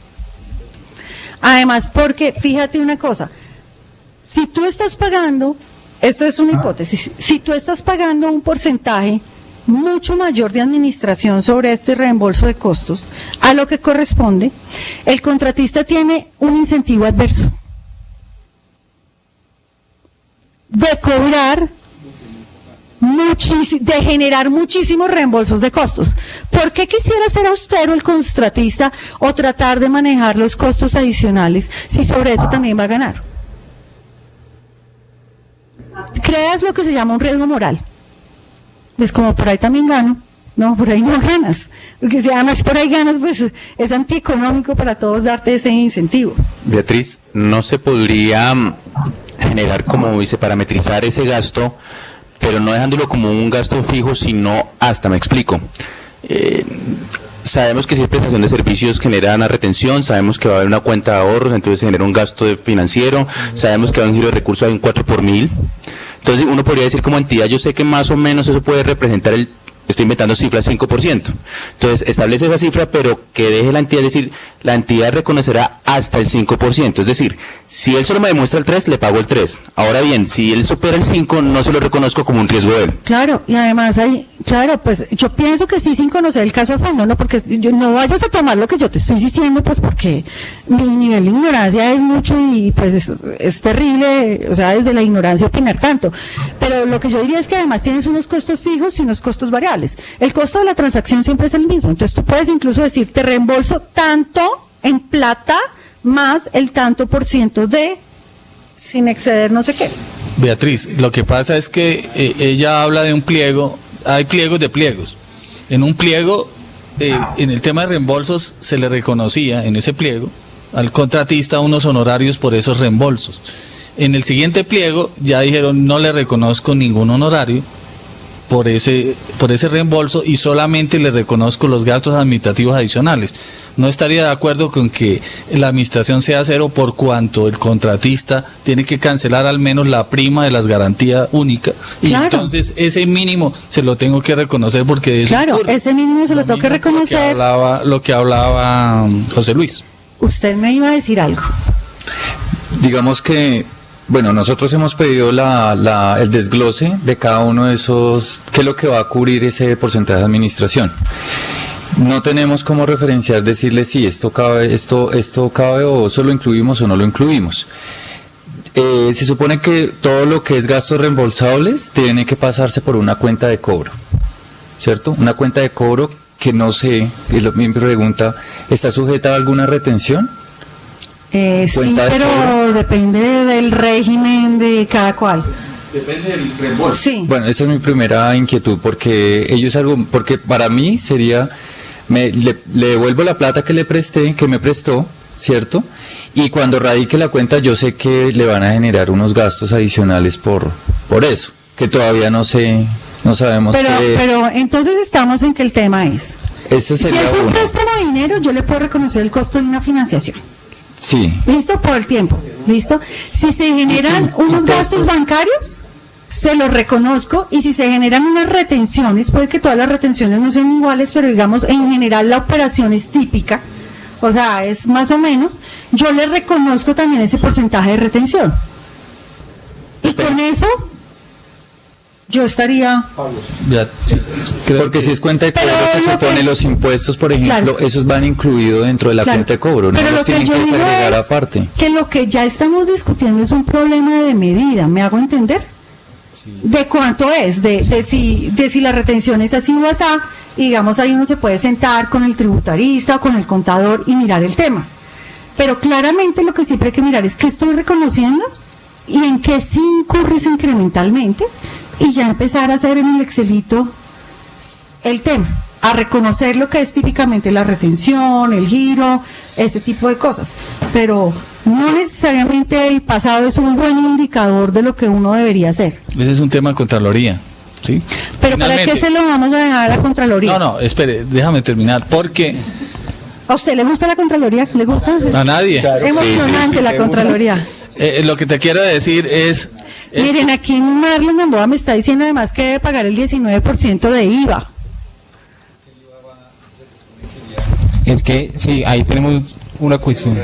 S2: Además, porque fíjate una cosa, si tú estás pagando, esto es una hipótesis, si tú estás pagando un porcentaje mucho mayor de administración sobre este reembolso de costos a lo que corresponde, el contratista tiene un incentivo adverso de cobrar de generar muchísimos reembolsos de costos. ¿Por qué quisiera ser austero el contratista o tratar de manejar los costos adicionales si sobre eso también va a ganar? Creas lo que se llama un riesgo moral. Es como por ahí también gano, No, por ahí no ganas, porque si además por ahí ganas, pues es antieconómico para todos darte ese incentivo.
S9: Beatriz, ¿no se podría generar, como dice, parametrizar ese gasto, pero no dejándolo como un gasto fijo, sino hasta, me explico? Sabemos que si hay prestación de servicios genera una retención, sabemos que va a haber una cuenta de ahorros, entonces se genera un gasto financiero, sabemos que va a haber un giro de recursos, hay un 4 por mil. Entonces uno podría decir como entidad, yo sé que más o menos eso puede representar estoy inventando cifras, 5%. Entonces establece esa cifra, pero que deje la entidad, es decir, la entidad reconocerá hasta el 5%. Es decir, si él solo me demuestra el 3, le pago el 3. Ahora bien, si él supera el 5, no se lo reconozco como un riesgo de él.
S2: Claro, y además pues yo pienso que sí, sin conocer el caso a fondo, ¿no? Porque no vayas a tomar lo que yo te estoy diciendo, pues porque mi nivel de ignorancia es mucho y pues es terrible, o sea, desde la ignorancia opinar tanto. Pero lo que yo diría es que además tienes unos costos fijos y unos costos variables. El costo de la transacción siempre es el mismo, entonces tú puedes incluso decir, te reembolso tanto en plata más el tanto por ciento de, sin exceder no sé qué.
S1: Beatriz, lo que pasa es que ella habla de un pliego, hay pliegos de pliegos. En un pliego, en el tema de reembolsos, se le reconocía en ese pliego al contratista unos honorarios por esos reembolsos. En el siguiente pliego ya dijeron, no le reconozco ningún honorario por ese reembolso y solamente le reconozco los gastos administrativos adicionales. No estaría de acuerdo con que la administración sea cero por cuanto el contratista tiene que cancelar al menos la prima de las garantías únicas y claro. Entonces ese mínimo se lo tengo que reconocer porque
S2: claro, ese mínimo se lo tengo que reconocer.
S1: Lo que hablaba José Luis.
S2: Usted me iba a decir algo.
S7: Digamos que bueno, nosotros hemos pedido el desglose de cada uno de esos, qué es lo que va a cubrir ese porcentaje de administración. No tenemos como referenciar, decirle si esto cabe o solo incluimos o no lo incluimos. Se supone que todo lo que es gastos reembolsables tiene que pasarse por una cuenta de cobro, ¿cierto? Una cuenta de cobro que no sé, y mi pregunta, ¿está sujeta a alguna retención?
S2: Sí, pero depende del régimen de cada cual.
S4: Depende del reembolso.
S2: Sí.
S7: Bueno, esa es mi primera inquietud, porque porque para mí sería, le devuelvo la plata que me prestó, ¿cierto? Y cuando radique la cuenta yo sé que le van a generar unos gastos adicionales por eso, que todavía no sabemos.
S2: Pero entonces estamos en que el tema es,
S7: ese sería
S2: si es un préstamo de dinero, yo le puedo reconocer el costo de una financiación.
S7: Sí.
S2: ¿Listo? Por el tiempo. ¿Listo? Si se generan unos gastos bancarios, se los reconozco, y si se generan unas retenciones, puede que todas las retenciones no sean iguales, pero digamos, en general la operación es típica, o sea, es más o menos, yo le reconozco también ese porcentaje de retención. Y con eso, yo estaría...
S1: Sí,
S7: porque si es cuenta de cobro, se supone los impuestos, por ejemplo, claro, esos van incluidos dentro de la cuenta de cobro, no los tienen que desagregar aparte.
S2: Que lo que ya estamos discutiendo es un problema de medida, ¿me hago entender? Sí. De cuánto es, de si la retención es así o así, y digamos ahí uno se puede sentar con el tributarista o con el contador y mirar el tema. Pero claramente lo que siempre hay que mirar es qué estoy reconociendo y en qué sí incurres incrementalmente, y ya empezar a hacer en el Excelito el tema, a reconocer lo que es típicamente la retención, el giro, ese tipo de cosas. Pero no necesariamente el pasado es un buen indicador de lo que uno debería hacer.
S1: Ese es un tema de Contraloría, ¿sí?
S2: Pero finalmente, ¿para qué se lo vamos a dejar a la Contraloría?
S1: No, espere, déjame terminar, porque...
S2: ¿A usted le gusta la Contraloría? ¿Le gusta?
S1: A nadie.
S2: Claro, emocionante sí, la Contraloría.
S1: Lo que te quiero decir es...
S2: Miren, aquí Marlon Gamboa me está diciendo además que debe pagar el 19% de IVA.
S8: Es que, sí, ahí tenemos una cuestión.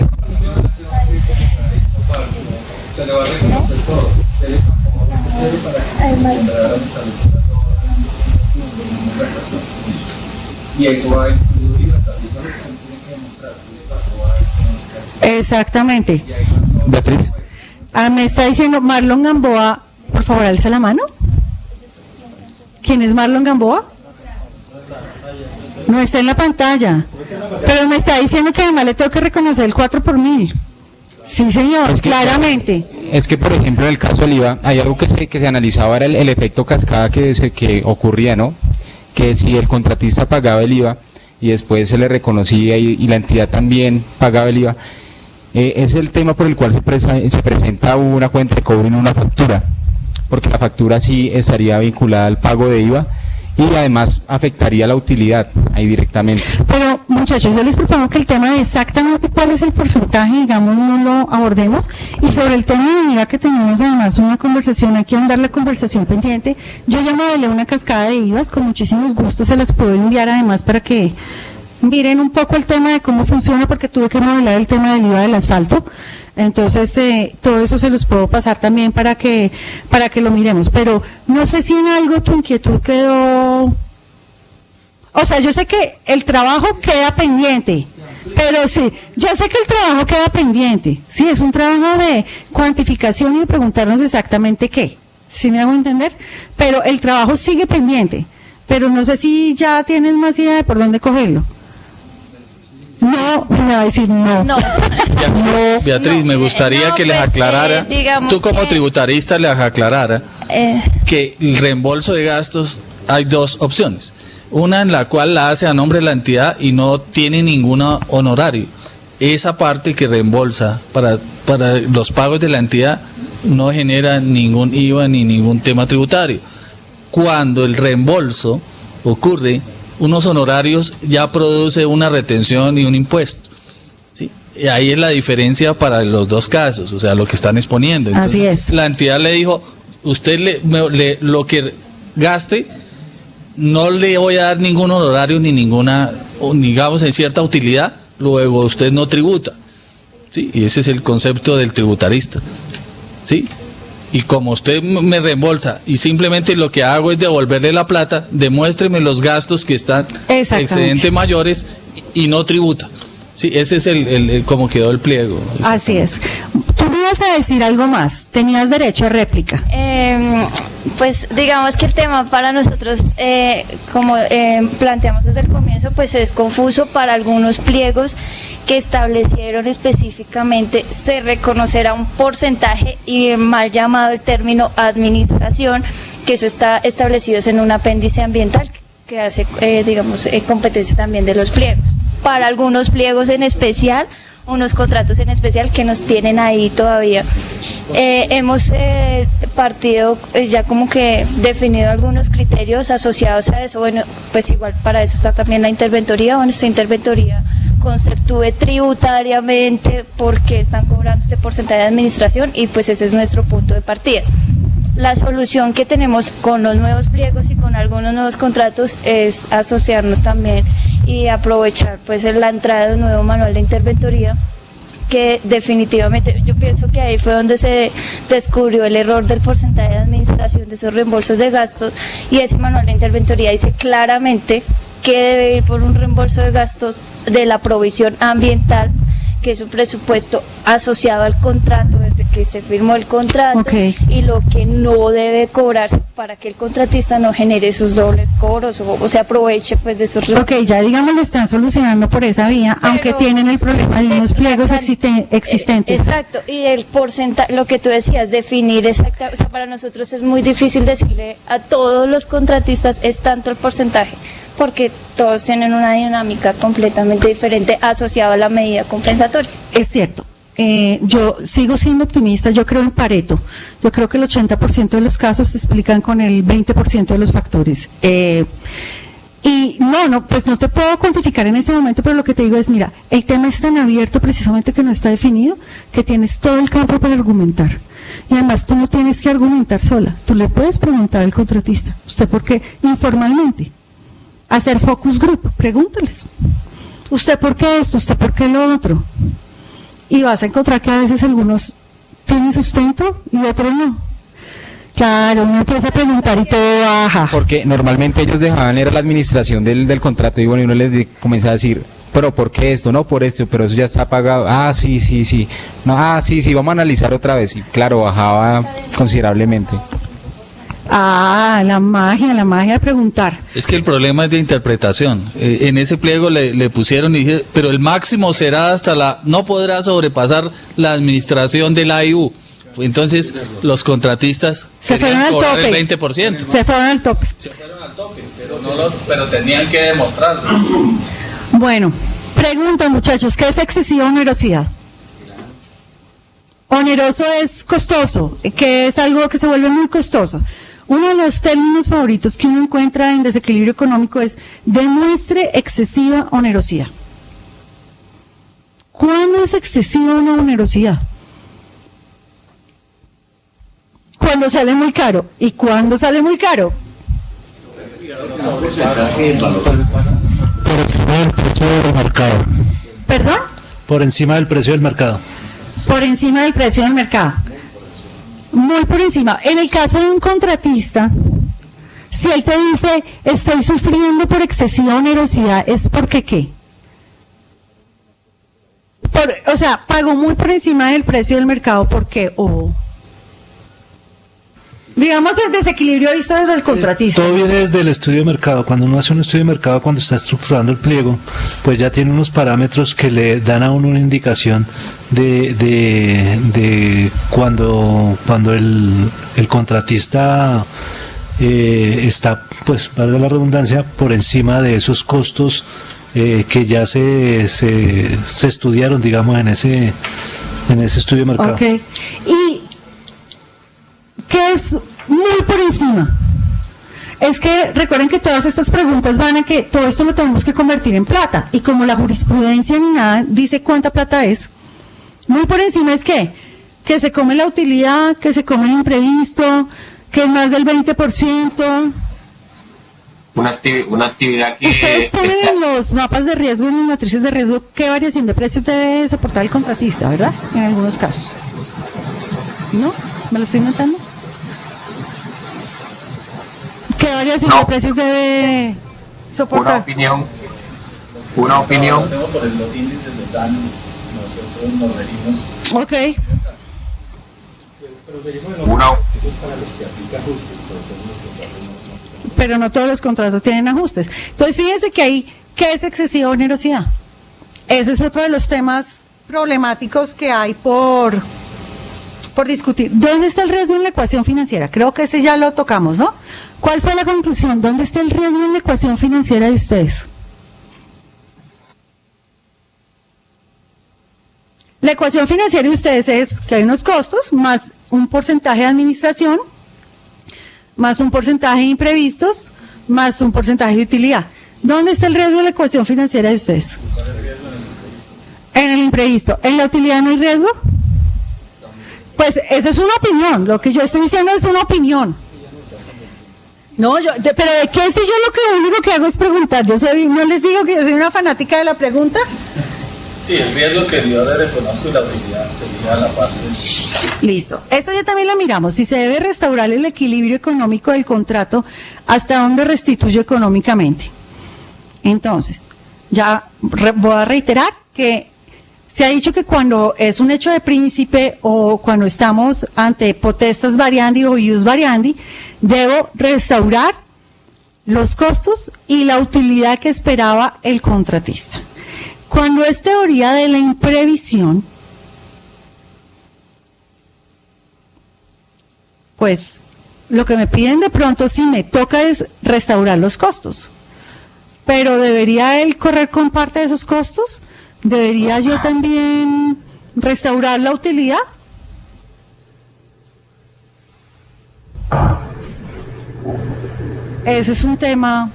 S2: Exactamente.
S8: Beatriz.
S2: Me está diciendo Marlon Gamboa, por favor, alza la mano. ¿Quién es Marlon Gamboa? No está en la pantalla. Pero me está diciendo que además le tengo que reconocer el 4 por mil. Sí, señor, es que, claramente.
S8: Es que, por ejemplo, en el caso del IVA, hay algo que se analizaba, era el efecto cascada que ocurría, ¿no? que si el contratista pagaba el IVA y después se le reconocía y la entidad también pagaba el IVA, es el tema por el cual se presenta una cuenta de cobro y no una factura, porque la factura sí estaría vinculada al pago de IVA y además afectaría la utilidad ahí directamente.
S2: Pero muchachos, yo les propongo que el tema de exactamente cuál es el porcentaje, digamos, no lo abordemos, y sobre el tema de IVA, que tenemos además una conversación, hay que andar la conversación pendiente. Yo ya modelé una cascada de IVAs, con muchísimos gustos se las puedo enviar además para que miren un poco el tema de cómo funciona, porque tuve que modelar el tema del IVA del asfalto. Entonces, todo eso se los puedo pasar también para que lo miremos. Pero no sé si en algo tu inquietud quedó... O sea, yo sé que el trabajo queda pendiente, pero sí, yo sé que el trabajo queda pendiente. Sí, es un trabajo de cuantificación y de preguntarnos exactamente qué. ¿Sí me hago entender? Pero el trabajo sigue pendiente. Pero no sé si ya tienes más idea de por dónde cogerlo. No, me va a decir no.
S6: No.
S1: Beatriz, me gustaría
S6: no,
S1: que les
S6: pues,
S1: aclarara,
S6: digamos
S1: tú como
S6: que-
S1: tributarista les aclarara que el reembolso de gastos hay dos opciones. Una en la cual la hace a nombre de la entidad y no tiene ningún honorario. Esa parte que reembolsa para los pagos de la entidad no genera ningún IVA ni ningún tema tributario. Cuando el reembolso ocurre, unos honorarios ya produce una retención y un impuesto, ¿sí? Y ahí es la diferencia para los dos casos, o sea, lo que están exponiendo. Entonces,
S2: así es.
S1: la entidad le dijo, usted lo que gaste, no le voy a dar ningún honorario ni ninguna, digamos, en cierta utilidad, luego usted no tributa, ¿sí? Y ese es el concepto del tributarista, ¿sí? Y como usted me reembolsa y simplemente lo que hago es devolverle la plata, demuéstreme los gastos que están excedentes mayores y no tributa. Sí, ese es el como quedó el pliego.
S2: Así es. Tú me ibas a decir algo más, tenías derecho a réplica.
S6: Pues digamos que el tema para nosotros, como planteamos desde el comienzo, pues es confuso para algunos pliegos que establecieron específicamente, se reconocerá un porcentaje y mal llamado el término administración, que eso está establecido en un apéndice ambiental que hace, digamos, competencia también de los pliegos. Para algunos pliegos en especial, unos contratos en especial que nos tienen ahí todavía. Hemos partido ya como que definido algunos criterios asociados a eso. Bueno, pues igual para eso está también la interventoría. Bueno, esta interventoría conceptúe tributariamente por qué están cobrando ese porcentaje de administración y pues ese es nuestro punto de partida. La solución que tenemos con los nuevos pliegos y con algunos nuevos contratos es asociarnos también y aprovechar pues la entrada de un nuevo manual de interventoría, que definitivamente yo pienso que ahí fue donde se descubrió el error del porcentaje de administración de esos reembolsos de gastos, y ese manual de interventoría dice claramente que debe ir por un reembolso de gastos de la provisión ambiental, que es un presupuesto asociado al contrato desde que se firmó el contrato, y lo que no debe cobrarse para que el contratista no genere esos dobles cobros o se aproveche pues de esos
S2: Ok, ya digamos lo están solucionando por esa vía, pero, aunque tienen el problema de unos pliegos existentes.
S6: Exacto, y el porcentaje, lo que tú decías, definir exactamente, o sea, para nosotros es muy difícil decirle a todos los contratistas es tanto el porcentaje, porque todos tienen una dinámica completamente diferente asociada a la medida compensatoria.
S2: Es cierto. Yo sigo siendo optimista, yo creo en Pareto. Yo creo que el 80% de los casos se explican con el 20% de los factores. Y pues no te puedo cuantificar en este momento, pero lo que te digo es, mira, el tema es tan abierto precisamente que no está definido, que tienes todo el campo para argumentar. Y además tú no tienes que argumentar sola, tú le puedes preguntar al contratista, ¿usted por qué? Informalmente. Hacer focus group, pregúntales. ¿Usted por qué esto? ¿Usted por qué lo otro? Y vas a encontrar que a veces algunos tienen sustento y otros no. Claro, uno empieza a preguntar y todo baja.
S8: Porque normalmente ellos dejaban era la administración del contrato y bueno, y uno les comienza a decir, pero ¿por qué esto? No, por esto, pero eso ya está pagado. Ah, sí. No, sí, vamos a analizar otra vez. Y claro, bajaba considerablemente.
S2: La magia de preguntar.
S1: Es que el problema es de interpretación. En ese pliego le pusieron y dije, pero el máximo será no podrá sobrepasar la administración del AIU. Entonces, los contratistas
S2: Se fueron
S1: querían
S2: al
S1: cobrar
S2: tope.
S1: el 20%.
S2: Se fueron al tope.
S1: Se fueron al tope, pero tenían que demostrarlo.
S2: Bueno, pregunta muchachos, ¿qué es excesiva onerosidad? Oneroso es costoso, que es algo que se vuelve muy costoso. Uno de los términos favoritos que uno encuentra en desequilibrio económico es demuestre excesiva onerosidad. ¿Cuándo es excesiva una onerosidad? Cuando sale muy caro. ¿Y cuándo sale muy caro?
S10: Por encima del precio del mercado.
S2: ¿Perdón?
S10: Por encima del precio del mercado.
S2: Por encima del precio del mercado. Muy por encima. En el caso de un contratista, si él te dice, estoy sufriendo por excesiva onerosidad, ¿es porque qué? O sea, pagó muy por encima del precio del mercado, ¿por qué? Digamos el desequilibrio visto desde el contratista.
S10: Todo viene desde el estudio de mercado. Cuando uno hace un estudio de mercado, cuando está estructurando el pliego, pues ya tiene unos parámetros que le dan a uno una indicación de cuando el contratista está, pues, valga la redundancia, por encima de esos costos que ya se estudiaron, digamos, en ese estudio de mercado.
S2: Ok. Y ¿qué es muy por encima? Es que recuerden que todas estas preguntas van a que todo esto lo tenemos que convertir en plata, y como la jurisprudencia ni nada dice cuánta plata es, muy por encima es que se come la utilidad, que se come el imprevisto, que es más del 20%.
S11: Una actividad que...
S2: Ustedes ponen en los mapas de riesgo, en las matrices de riesgo, qué variación de precios debe soportar el contratista, ¿verdad? En algunos casos. ¿No? ¿Me lo estoy inventando? ¿Qué variación de precios debe soportar?
S11: Una opinión.
S4: Hacemos por los índices de daño, nosotros nos referimos.
S2: Ok. Pero no todos los contratos tienen ajustes. Entonces, fíjense que ahí, ¿qué es excesiva onerosidad? Ese es otro de los temas problemáticos que hay por discutir. ¿Dónde está el riesgo en la ecuación financiera? Creo que ese ya lo tocamos, ¿no? ¿Cuál fue la conclusión? ¿Dónde está el riesgo en la ecuación financiera de ustedes? La ecuación financiera de ustedes es que hay unos costos, más un porcentaje de administración, más un porcentaje de imprevistos, más un porcentaje de utilidad. ¿Dónde está el riesgo de la ecuación financiera de ustedes? En el imprevisto. ¿En la utilidad no hay riesgo? Pues eso es una opinión. Lo que yo estoy diciendo es una opinión. No, pero ¿de qué si yo lo único que hago es preguntar? No les digo que yo soy una fanática de la pregunta.
S1: Sí, el riesgo que yo le reconozco y la utilidad sería la parte.
S2: Listo. Esta ya también la miramos. Si se debe restaurar el equilibrio económico del contrato, ¿hasta dónde restituye económicamente? Entonces, ya voy a reiterar que se ha dicho que cuando es un hecho de príncipe o cuando estamos ante potestas variandi o ius variandi, debo restaurar los costos y la utilidad que esperaba el contratista. Cuando es teoría de la imprevisión, pues lo que me piden de pronto sí me toca es restaurar los costos. Pero ¿debería él correr con parte de esos costos? ¿Debería yo también restaurar la utilidad? Ese es un tema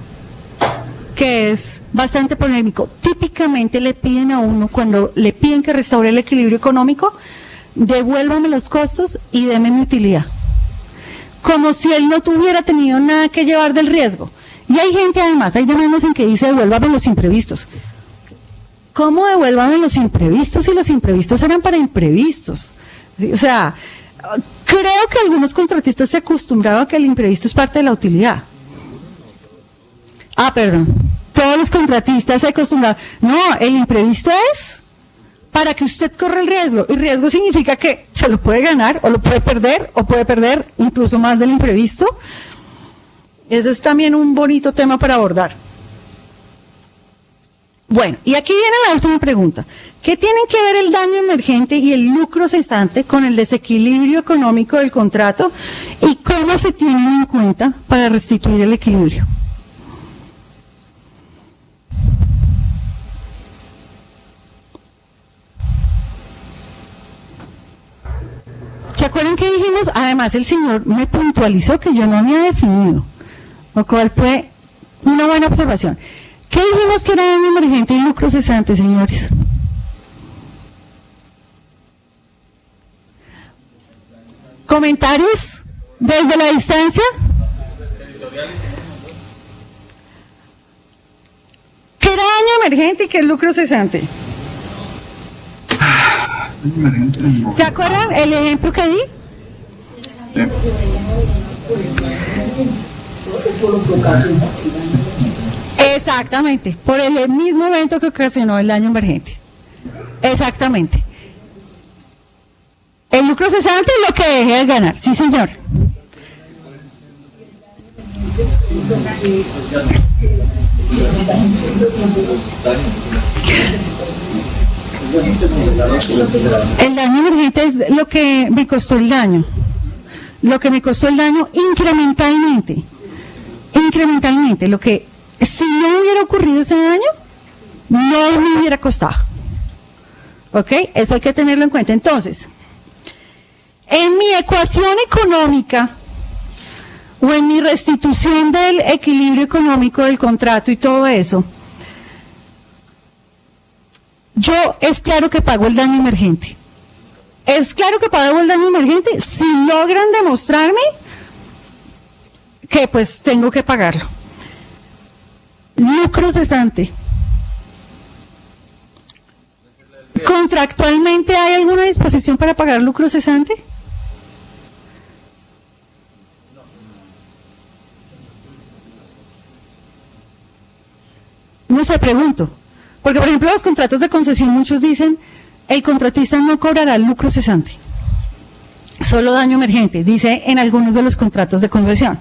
S2: que es bastante polémico. Típicamente le piden a uno, cuando le piden que restaure el equilibrio económico, devuélvame los costos y deme mi utilidad. Como si él no tuviera tenido nada que llevar del riesgo. Y hay gente además, hay demandas en que dice devuélvame los imprevistos. ¿Cómo devuélvame los imprevistos si los imprevistos eran para imprevistos? O sea, creo que algunos contratistas se acostumbraron a que el imprevisto es parte de la utilidad. Perdón. Todos los contratistas se acostumbraron. No, el imprevisto es para que usted corra el riesgo. Y riesgo significa que se lo puede ganar o lo puede perder o puede perder incluso más del imprevisto. Ese es también un bonito tema para abordar. Bueno, y aquí viene la última pregunta. ¿Qué tienen que ver el daño emergente y el lucro cesante con el desequilibrio económico del contrato y cómo se tienen en cuenta para restituir el equilibrio? ¿Se acuerdan que dijimos? Además, el señor me puntualizó que yo no había definido, lo cual fue una buena observación. ¿Qué dijimos que era daño emergente y lucro cesante, señores? ¿Comentarios desde la distancia? ¿Qué era daño emergente y qué es lucro cesante? ¿Se acuerdan el ejemplo que di? Exactamente, por el mismo evento que ocasionó el daño emergente. Exactamente. El lucro cesante es lo que dejé de ganar, sí señor. El daño emergente es lo que me costó el daño. Lo que me costó el daño incrementalmente. Incrementalmente. Lo que, si no hubiera ocurrido ese daño, no me hubiera costado. ¿Ok? Eso hay que tenerlo en cuenta. Entonces, en mi ecuación económica, o en mi restitución del equilibrio económico del contrato y todo eso, yo es claro que pago el daño emergente. Es claro que pago el daño emergente si logran demostrarme que pues tengo que pagarlo. Lucro cesante. ¿Contractualmente hay alguna disposición para pagar lucro cesante? No sé, pregunto. Porque, por ejemplo, los contratos de concesión, muchos dicen, el contratista no cobrará lucro cesante, solo daño emergente, dice en algunos de los contratos de concesión.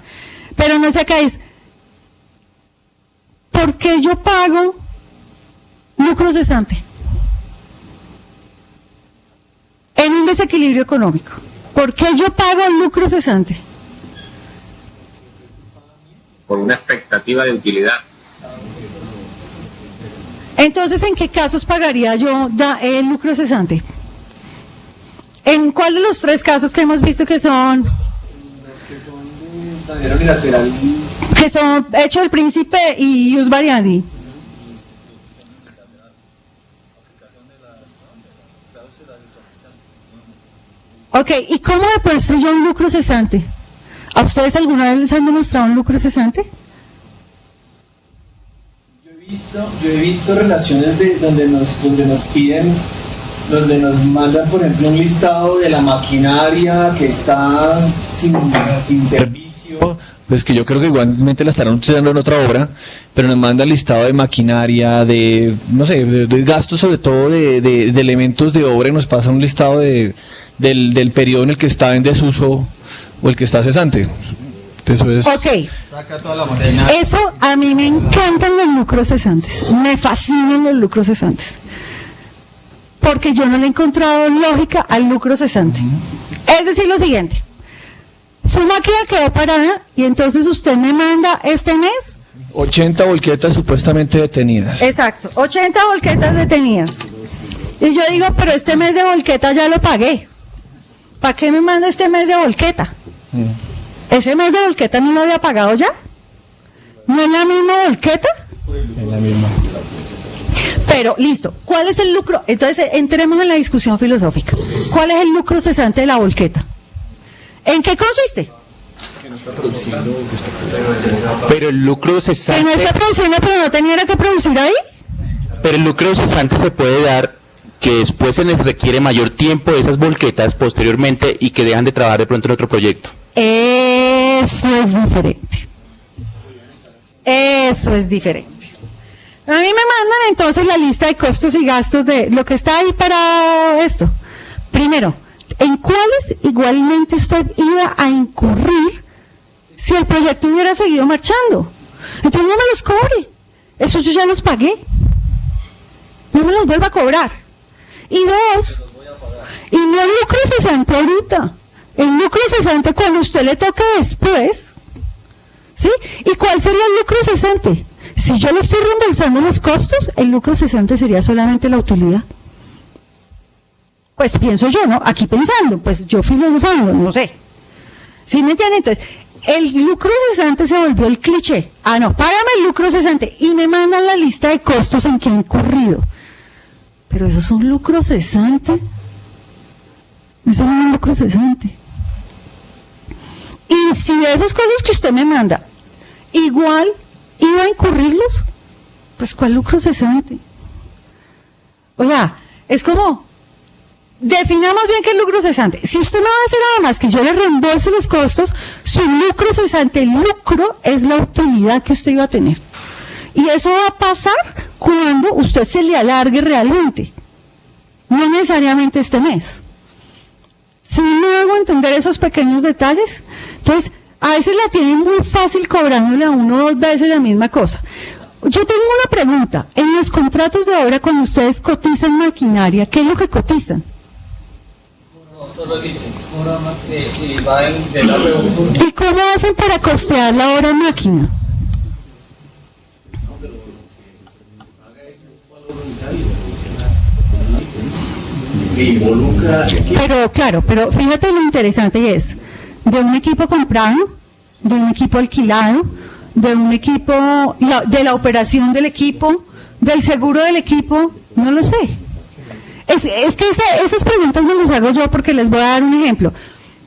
S2: Pero no sé acá es, ¿por qué yo pago lucro cesante en un desequilibrio económico? ¿Por qué yo pago lucro cesante?
S11: Por una expectativa de utilidad.
S2: Entonces, ¿en qué casos pagaría yo el lucro cesante? ¿En cuál de los tres casos que hemos visto que son? Que son hecho del príncipe y ius variandi. Ok, ¿y cómo demuestro yo un lucro cesante? ¿A ustedes alguna vez les han demostrado un lucro cesante?
S12: Yo he visto relaciones donde nos piden, donde nos mandan, por ejemplo, un listado de la maquinaria que está sin servicio.
S13: Pues que yo creo que igualmente la estarán utilizando en otra obra, pero nos manda el listado de maquinaria, de, no sé, de gastos sobre todo de elementos de obra, y nos pasa un listado del periodo en el que está en desuso o el que está cesante. Eso es.
S2: Ok.
S1: Saca toda la maquinaria.
S2: Eso, a mí me encantan los lucros cesantes, me fascinan los lucros cesantes, porque yo no le he encontrado lógica al lucro cesante. Es decir, lo siguiente, su máquina quedó parada y entonces usted me manda este mes
S13: 80 volquetas supuestamente detenidas.
S2: Exacto, 80 volquetas detenidas. Y yo digo, pero este mes de volqueta ya lo pagué. ¿Para qué me manda este mes de volqueta? ¿Ese mes de volqueta no lo había pagado ya? ¿No es la misma volqueta?
S13: Es la misma.
S2: Pero, listo, ¿cuál es el lucro? Entonces, entremos en la discusión filosófica. ¿Cuál es el lucro cesante de la volqueta? ¿En qué consiste?
S9: Pero el lucro
S2: Que
S9: cesante...
S2: no está produciendo, pero no tenía que producir ahí.
S9: Pero el lucro cesante se puede dar que después se les requiere mayor tiempo de esas volquetas posteriormente y que dejan de trabajar de pronto en otro proyecto.
S2: Eso es diferente. Eso es diferente. A mí me mandan entonces la lista de costos y gastos de lo que está ahí para esto. Primero, ¿en cuáles igualmente usted iba a incurrir si el proyecto hubiera seguido marchando? Entonces no me los cobre. Eso yo ya los pagué. no me los vuelva a cobrar. Y dos, y no el lucro cesante ahorita, el lucro cesante cuando usted le toque después, ¿sí? ¿Y cuál sería el lucro cesante? Si yo le estoy reembolsando los costos, el lucro cesante sería solamente la utilidad. Pues pienso yo, ¿no? Aquí pensando, pues yo filosofando, no sé. ¿Sí me entienden? Entonces, el lucro cesante se volvió el cliché. Ah, no, págame el lucro cesante. Y me mandan la lista de costos en que he incurrido. Pero eso es un lucro cesante. Eso no es un lucro cesante. Y si de esas cosas que usted me manda, igual iba a incurrirlos, pues ¿cuál lucro cesante? Oiga, es como, definamos bien qué es lucro cesante. Si usted no va a hacer nada más que yo le reembolse los costos, su lucro cesante, el lucro es la utilidad que usted iba a tener. Y eso va a pasar cuando usted se le alargue realmente, no necesariamente este mes. Si no hago entender esos pequeños detalles, entonces a veces la tienen muy fácil cobrándole a uno 2 veces la misma cosa. Yo tengo una pregunta, en los contratos de obra cuando ustedes cotizan maquinaria, ¿qué es lo que cotizan?
S1: Solo el y va de la revolución.
S2: ¿Y cómo hacen para costear la hora máquina? Pero claro, pero fíjate lo interesante es, de un equipo comprado, de un equipo alquilado, de un equipo, de la operación del equipo, del seguro del equipo, no lo sé. Es que esas preguntas me las hago yo porque les voy a dar un ejemplo.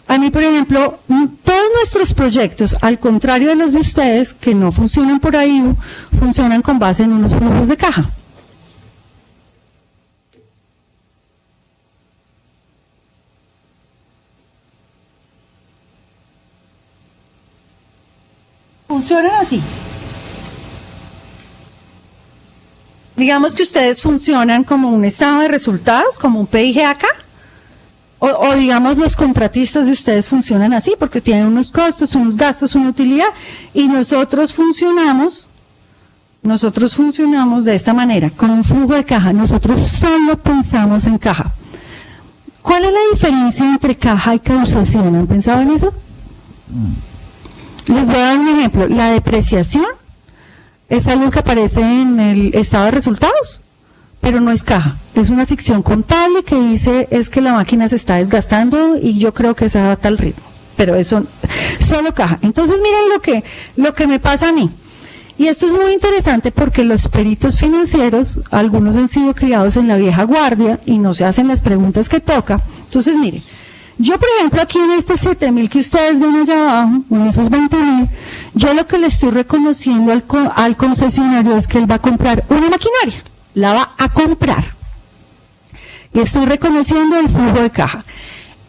S2: A mí, por ejemplo, todos nuestros proyectos, al contrario de los de ustedes, que no funcionan por ahí, funcionan con base en unos flujos de caja. Funcionan así. Digamos que ustedes funcionan como un estado de resultados, como un PIGAK, o digamos los contratistas de ustedes funcionan así, porque tienen unos costos, unos gastos, una utilidad, y nosotros funcionamos de esta manera, con un flujo de caja. Nosotros solo pensamos en caja. ¿Cuál es la diferencia entre caja y causación? ¿Han pensado en eso? Les voy a dar un ejemplo. La depreciación es algo que aparece en el estado de resultados, pero no es caja. Es una ficción contable que dice es que la máquina se está desgastando y yo creo que se va a tal ritmo. Pero eso, solo caja. Entonces miren lo que me pasa a mí. Y esto es muy interesante porque los peritos financieros, algunos han sido criados en la vieja guardia y no se hacen las preguntas que toca. Entonces miren, yo, por ejemplo, aquí en estos 7.000 que ustedes ven allá abajo, en esos 20.000, yo lo que le estoy reconociendo al concesionario es que él va a comprar una maquinaria, la va a comprar. Y estoy reconociendo el flujo de caja.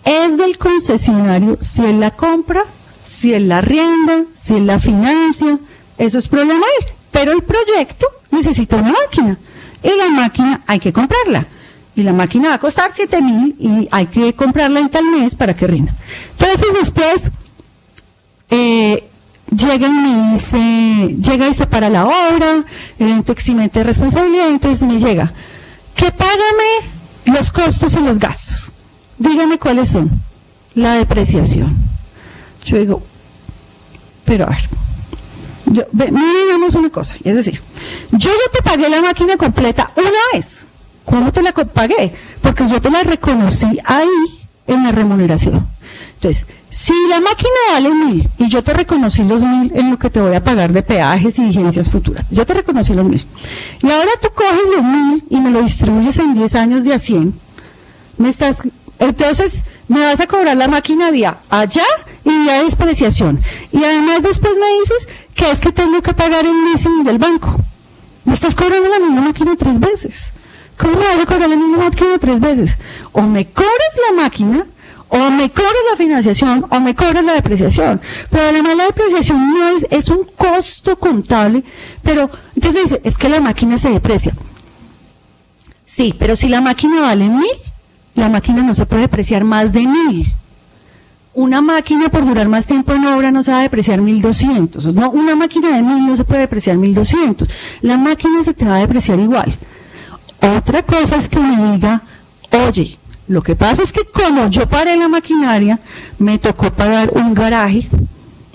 S2: Es del concesionario si él la compra, si él la arrienda, si él la financia, eso es problema de él. Pero el proyecto necesita una máquina, y la máquina hay que comprarla. Y la máquina va a costar 7.000 y hay que comprarla en tal mes para que rinda. Entonces después llega y separa la obra, el ente eximente de responsabilidad, entonces me llega, que págame los costos y los gastos. Dígame cuáles son. La depreciación. Yo digo, pero a ver, miremos una cosa, es decir, yo ya te pagué la máquina completa una vez. ¿Cómo te la pagué? Porque yo te la reconocí ahí en la remuneración. Entonces, si la máquina vale 1.000 y yo te reconocí los 1.000 en lo que te voy a pagar de peajes y vigencias futuras, yo te reconocí los 1.000. Y ahora tú coges los 1.000 y me lo distribuyes en 10 años de a 100. Entonces, me vas a cobrar la máquina vía allá y vía depreciación. Y además después me dices que es que tengo que pagar el leasing del banco. Me estás cobrando la misma máquina 3 veces. ¿Cómo me vas a cobrar la misma máquina 3 veces? O me cobras la máquina, o me cobras la financiación, o me cobras la depreciación. Pero además la depreciación no es un costo contable, pero entonces me dice, es que la máquina se deprecia. Sí, pero si la máquina vale 1.000, la máquina no se puede depreciar más de 1.000. Una máquina por durar más tiempo en obra no se va a depreciar 1.200. No, una máquina de 1.000 no se puede depreciar 1.200. La máquina se te va a depreciar igual. Otra cosa es que me diga, oye, lo que pasa es que como yo paré la maquinaria, me tocó pagar un garaje,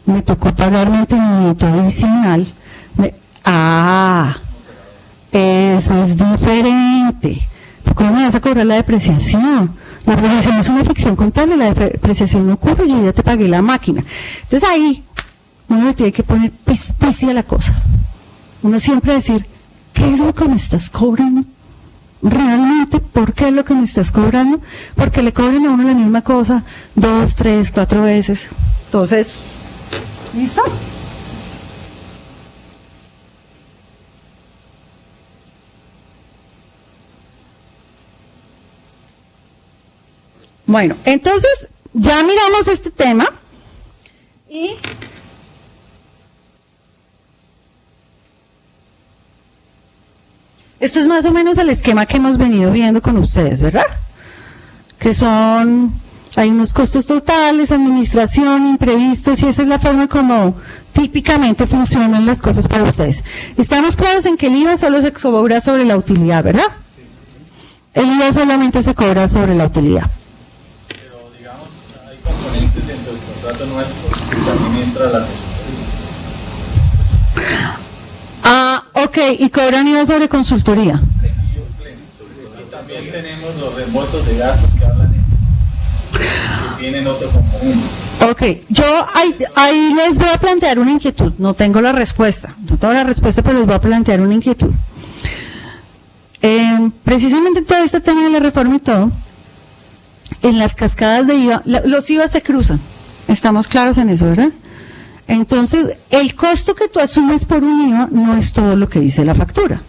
S2: me tocó pagar mantenimiento adicional. Eso es diferente. ¿Cómo me vas a cobrar la depreciación? La depreciación es una ficción contable, la depreciación no ocurre, yo ya te pagué la máquina. Entonces ahí uno le tiene que poner pispicia a la cosa. Uno siempre decir, ¿qué es lo que me estás cobrando? Realmente, ¿por qué es lo que me estás cobrando? Porque le cobran a uno la misma cosa 2, 3, 4 veces. Entonces, ¿listo? Bueno, entonces ya miramos este tema y esto es más o menos el esquema que hemos venido viendo con ustedes, ¿verdad? Que son, hay unos costos totales, administración, imprevistos, y esa es la forma como típicamente funcionan las cosas para ustedes. Estamos claros en que el IVA solo se cobra sobre la utilidad, ¿verdad? El IVA solamente se cobra sobre la utilidad.
S4: Pero digamos, hay componentes dentro del contrato nuestro que también entra la
S2: Ok, y cobran IVA sobre consultoría.
S4: Y también tenemos los reembolsos de gastos que hablan que tienen otro componente.
S2: Ok, yo ahí les voy a plantear una inquietud, no tengo la respuesta, pero les voy a plantear una inquietud. Precisamente todo este tema de la reforma y todo, en las cascadas de IVA, los IVA se cruzan, estamos claros en eso, ¿verdad? Entonces, el costo que tú asumes por un IVA no es todo lo que dice la factura.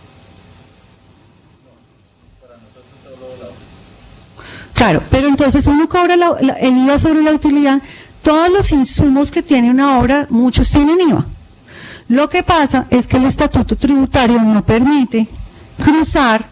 S2: Claro, pero entonces uno cobra el IVA sobre la utilidad. Todos los insumos que tiene una obra, muchos tienen IVA. Lo que pasa es que el estatuto tributario no permite cruzar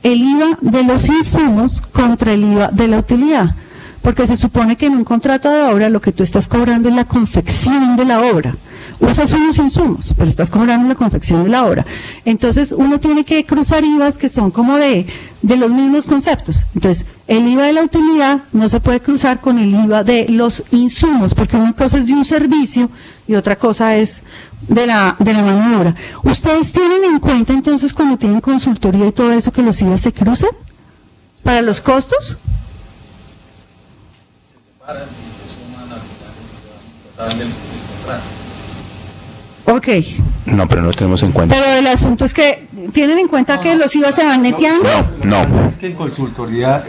S2: el IVA de los insumos contra el IVA de la utilidad, porque se supone que en un contrato de obra lo que tú estás cobrando es la confección de la obra. Usas unos insumos, pero estás cobrando la confección de la obra. Entonces uno tiene que cruzar IVAs que son como de los mismos conceptos. Entonces el IVA de la utilidad no se puede cruzar con el IVA de los insumos, porque una cosa es de un servicio y otra cosa es de la mano de obra. ¿Ustedes tienen en cuenta entonces cuando tienen consultoría y todo eso que los IVA se cruzan para los costos?
S4: Separan y se suman al total del contrato.
S2: Ok.
S9: No, pero no lo tenemos en cuenta.
S2: Pero el asunto es que tienen en cuenta que los IVA se van neteando.
S9: No.
S3: Es que en consultoría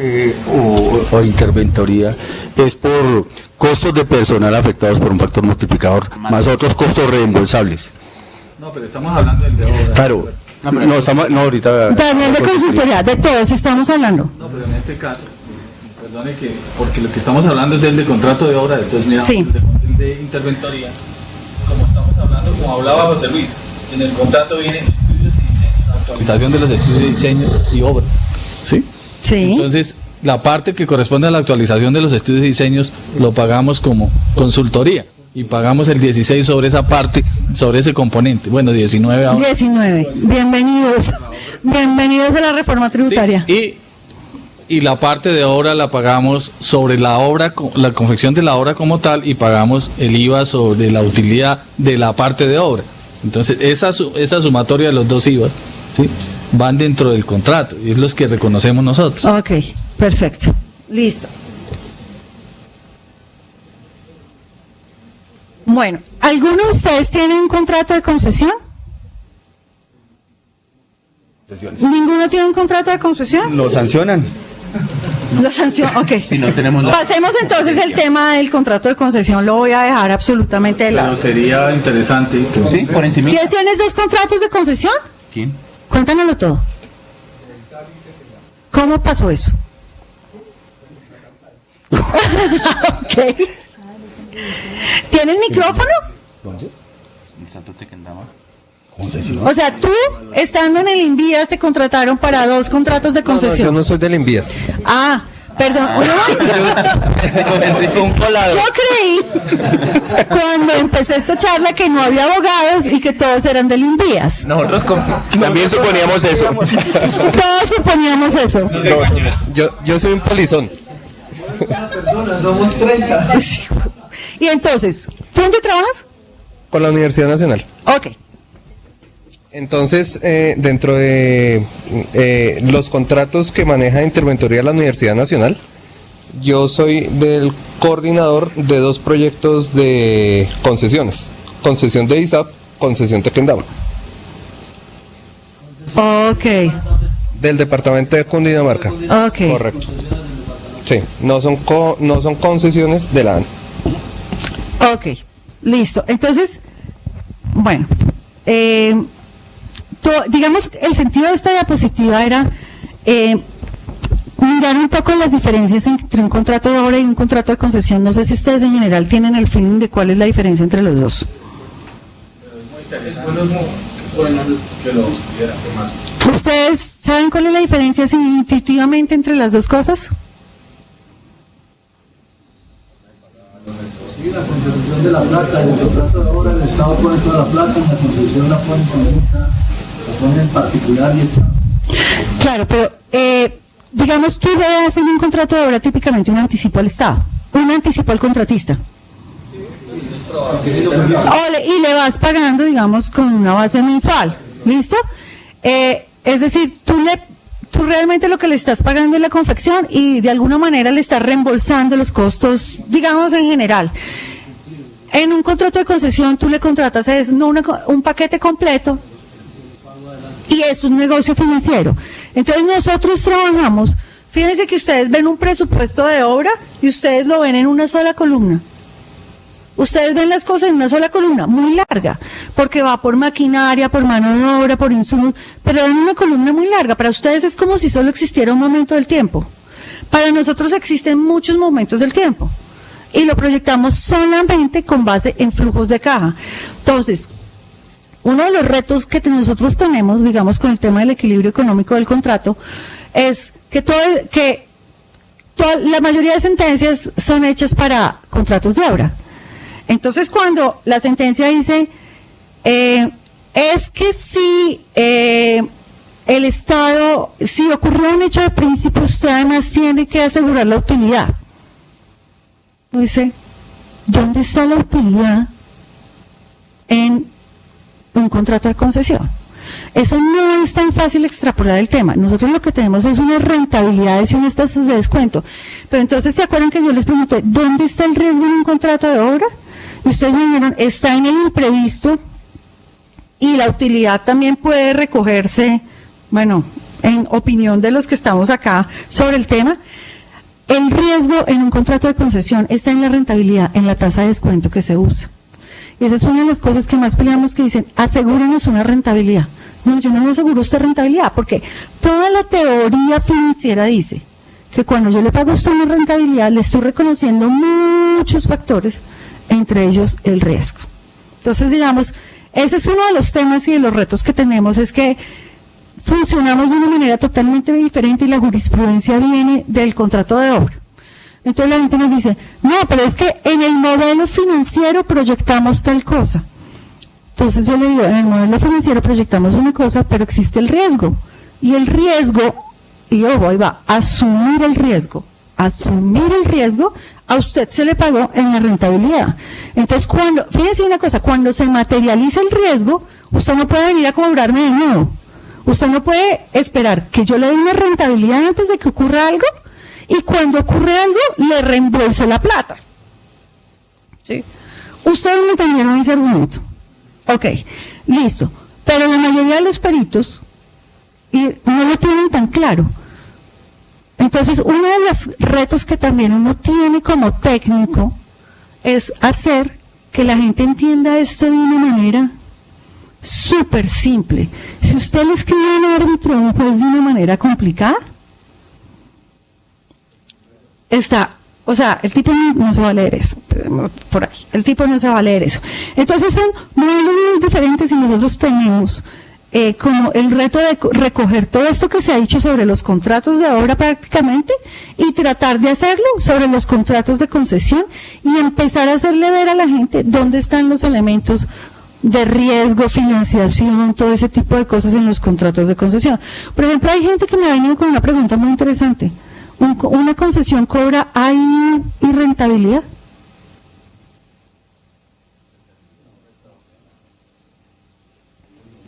S3: o interventoría es por costos de personal afectados por un factor multiplicador, más otros costos reembolsables.
S4: No, pero estamos hablando del de obra.
S3: Claro. No, ahorita.
S2: También de consultoría, de todos estamos hablando.
S4: No, pero en este caso, perdone que, porque lo que estamos hablando es del de contrato de obra, después miramos
S2: Sí.
S4: el de interventoría. Como estamos hablando, como hablaba José Luis, en el contrato vienen estudios y diseños, la actualización de los estudios y diseños y obras. ¿Sí?
S2: Sí.
S1: Entonces, la parte que corresponde a la actualización de los estudios y diseños lo pagamos como consultoría y pagamos el 16 sobre esa parte, sobre ese componente. Bueno, 19 ahora.
S2: 19. Bienvenidos. Bienvenidos a la reforma tributaria.
S1: Sí, y la parte de obra la pagamos sobre la obra, la confección de la obra como tal, y pagamos el IVA sobre la utilidad de la parte de obra. Entonces, esa sumatoria de los dos IVAs, ¿sí?, van dentro del contrato y es los que reconocemos nosotros.
S2: Ok, perfecto. Listo. Bueno, ¿alguno de ustedes tiene un contrato de concesión? ¿Ninguno tiene un contrato de concesión?
S3: ¿Lo sancionan?
S2: Lo sancionan, ok.
S9: Si no tenemos
S2: Pasemos entonces el tema del contrato de concesión, lo voy a dejar absolutamente de lado.
S4: Pero sería interesante que
S9: Sí, por encima.
S2: ¿Tienes dos contratos de concesión?
S9: ¿Quién?
S2: Cuéntanoslo todo. ¿Cómo pasó eso? Ok. ¿Tienes micrófono?
S3: ¿Dónde?
S9: El Santo Tequendama.
S2: O sea, tú, estando en el Invías, te contrataron para dos contratos de concesión.
S14: yo no soy del Invías.
S2: Ah, perdón. Yo creí, cuando empecé esta charla que no había abogados y que todos eran del INVIAS.
S9: Nosotros también suponíamos eso.
S2: Todos suponíamos eso.
S14: Yo soy un polizón.
S12: Somos 30.
S2: Y entonces, ¿tú dónde trabajas?
S14: Con la Universidad Nacional.
S2: Ok.
S14: Entonces, dentro de los contratos que maneja Interventoría la Universidad Nacional, yo soy del coordinador de 2 proyectos de concesiones. Concesión de ISAP, concesión Tequendama.
S2: Ok.
S14: Del departamento de Cundinamarca.
S2: Ok.
S14: Correcto. Sí, no son concesiones de la AN.
S2: Ok, listo. Entonces, bueno, digamos, el sentido de esta diapositiva era mirar un poco las diferencias entre un contrato de obra y un contrato de concesión. No sé si ustedes en general tienen el feeling de cuál es la diferencia entre los dos. ¿Ustedes saben cuál es la diferencia así, intuitivamente entre las dos cosas?
S5: Sí, la conservación de la plata, el contrato de obra, el Estado pone toda la plata, en la concesión la pone conjunta, la pone en particular y Estado.
S2: Claro, pero digamos, tú le das en un contrato de obra típicamente un anticipo al Estado, un anticipo al contratista. Y le vas pagando, digamos, con una base mensual, ¿listo? Es decir, tú realmente lo que le estás pagando es la confección y de alguna manera le estás reembolsando los costos, digamos, en general. En un contrato de concesión tú le contratas un paquete completo y es un negocio financiero. Entonces nosotros trabajamos, fíjense que ustedes ven un presupuesto de obra y ustedes lo ven en una sola columna. Ustedes ven las cosas en una sola columna, muy larga, porque va por maquinaria, por mano de obra, por insumos, pero en una columna muy larga. Para ustedes es como si solo existiera un momento del tiempo. Para nosotros existen muchos momentos del tiempo y lo proyectamos solamente con base en flujos de caja. Entonces, uno de los retos que nosotros tenemos, digamos, con el tema del equilibrio económico del contrato, es que la mayoría de sentencias son hechas para contratos de obra. Entonces, cuando la sentencia dice, es que si el Estado, si ocurrió un hecho de principio, usted además tiene que asegurar la utilidad. Dice, ¿dónde está la utilidad en un contrato de concesión? Eso no es tan fácil extrapolar el tema. Nosotros lo que tenemos es unas rentabilidades y unas tasas de descuento. Pero entonces, ¿se acuerdan que yo les pregunté, ¿dónde está el riesgo en un contrato de obra? Y ustedes me dijeron, está en el imprevisto y la utilidad también puede recogerse, bueno, en opinión de los que estamos acá sobre el tema. El riesgo en un contrato de concesión está en la rentabilidad, en la tasa de descuento que se usa. Y esa es una de las cosas que más peleamos, que dicen, asegúrenos una rentabilidad. No, yo no me aseguro esta rentabilidad, porque toda la teoría financiera dice que cuando yo le pago a usted una rentabilidad, le estoy reconociendo muchos factores, entre ellos el riesgo. Entonces, digamos, ese es uno de los temas y de los retos que tenemos, es que funcionamos de una manera totalmente diferente y la jurisprudencia viene del contrato de obra. Entonces la gente nos dice, no, pero es que en el modelo financiero proyectamos tal cosa. Entonces yo le digo, en el modelo financiero proyectamos una cosa, pero existe el riesgo. Y el riesgo, y ojo, ahí va, asumir el riesgo, a usted se le pagó en la rentabilidad. Entonces fíjese una cosa, cuando se materializa el riesgo, usted no puede venir a cobrarme de nuevo. Usted no puede esperar que yo le dé una rentabilidad antes de que ocurra algo, y cuando ocurre algo, le reembolse la plata. ¿Sí? Ustedes me entendieron ese argumento. Ok, listo. Pero la mayoría de los peritos no lo tienen tan claro. Entonces, uno de los retos que también uno tiene como técnico es hacer que la gente entienda esto de una manera súper simple. Si usted le escribe a un árbitro o un juez de una manera complicada, el tipo no se va a leer eso, por ahí, el tipo no se va a leer eso. Entonces son modelos muy diferentes y nosotros tenemos como el reto de recoger todo esto que se ha dicho sobre los contratos de obra prácticamente y tratar de hacerlo sobre los contratos de concesión y empezar a hacerle ver a la gente dónde están los elementos de riesgo, financiación, todo ese tipo de cosas en los contratos de concesión. Por ejemplo, hay gente que me ha venido con una pregunta muy interesante. ¿Una concesión cobra AIU y rentabilidad?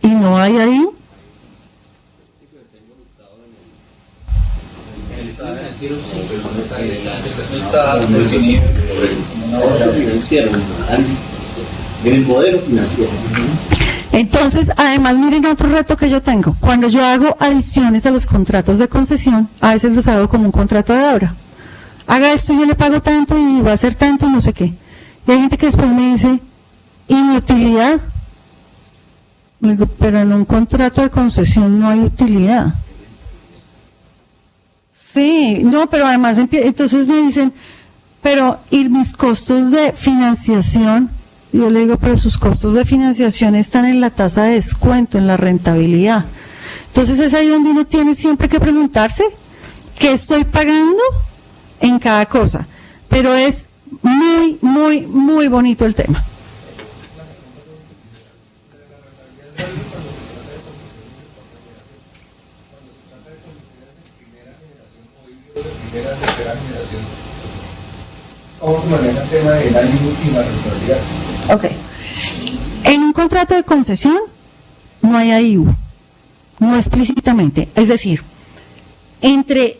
S2: ¿Y no hay AIU?
S15: En el modelo financiero.
S2: Entonces, además, miren otro reto que yo tengo. Cuando yo hago adiciones a los contratos de concesión, a veces los hago como un contrato de obra. Haga esto, yo le pago tanto y va a ser tanto, no sé qué. Y hay gente que después me dice, ¿y mi utilidad? Le digo, pero en un contrato de concesión no hay utilidad. Sí, no, pero además, entonces me dicen, pero ¿y mis costos de financiación? Yo le digo, pero sus costos de financiación están en la tasa de descuento, en la rentabilidad. Entonces es ahí donde uno tiene siempre que preguntarse qué estoy pagando en cada cosa. Pero es muy, muy, muy bonito el tema.
S14: ¿Cómo se maneja el tema del AIU y la rentabilidad?
S2: Ok. En un contrato de concesión no hay AIU, no explícitamente. Es decir, entre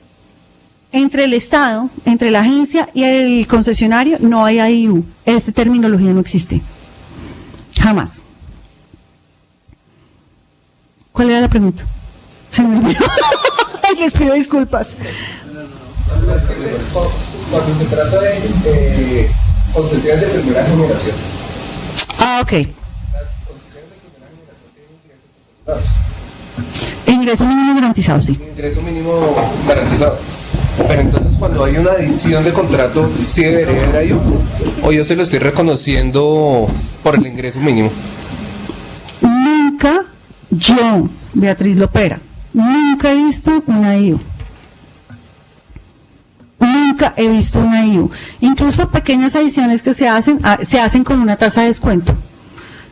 S2: el Estado, entre la agencia y el concesionario no hay AIU. Esta terminología no existe. Jamás. ¿Cuál era la pregunta? Se me olvidó. Les pido disculpas.
S14: Cuando se trata de concesiones de primera generación.
S2: Ah, ok.
S14: Las concesiones de primera generación tienen ingresos asegurados.
S2: Ingreso mínimo garantizado, sí.
S14: Ingreso mínimo garantizado. Pero entonces cuando hay una adición de contrato, ¿sí debería haber AIU? ¿O yo se lo estoy reconociendo por el ingreso mínimo?
S2: Nunca, yo, Beatriz Lopera, nunca he visto una AIU. Nunca he visto una AIU. Incluso pequeñas adiciones que se hacen con una tasa de descuento.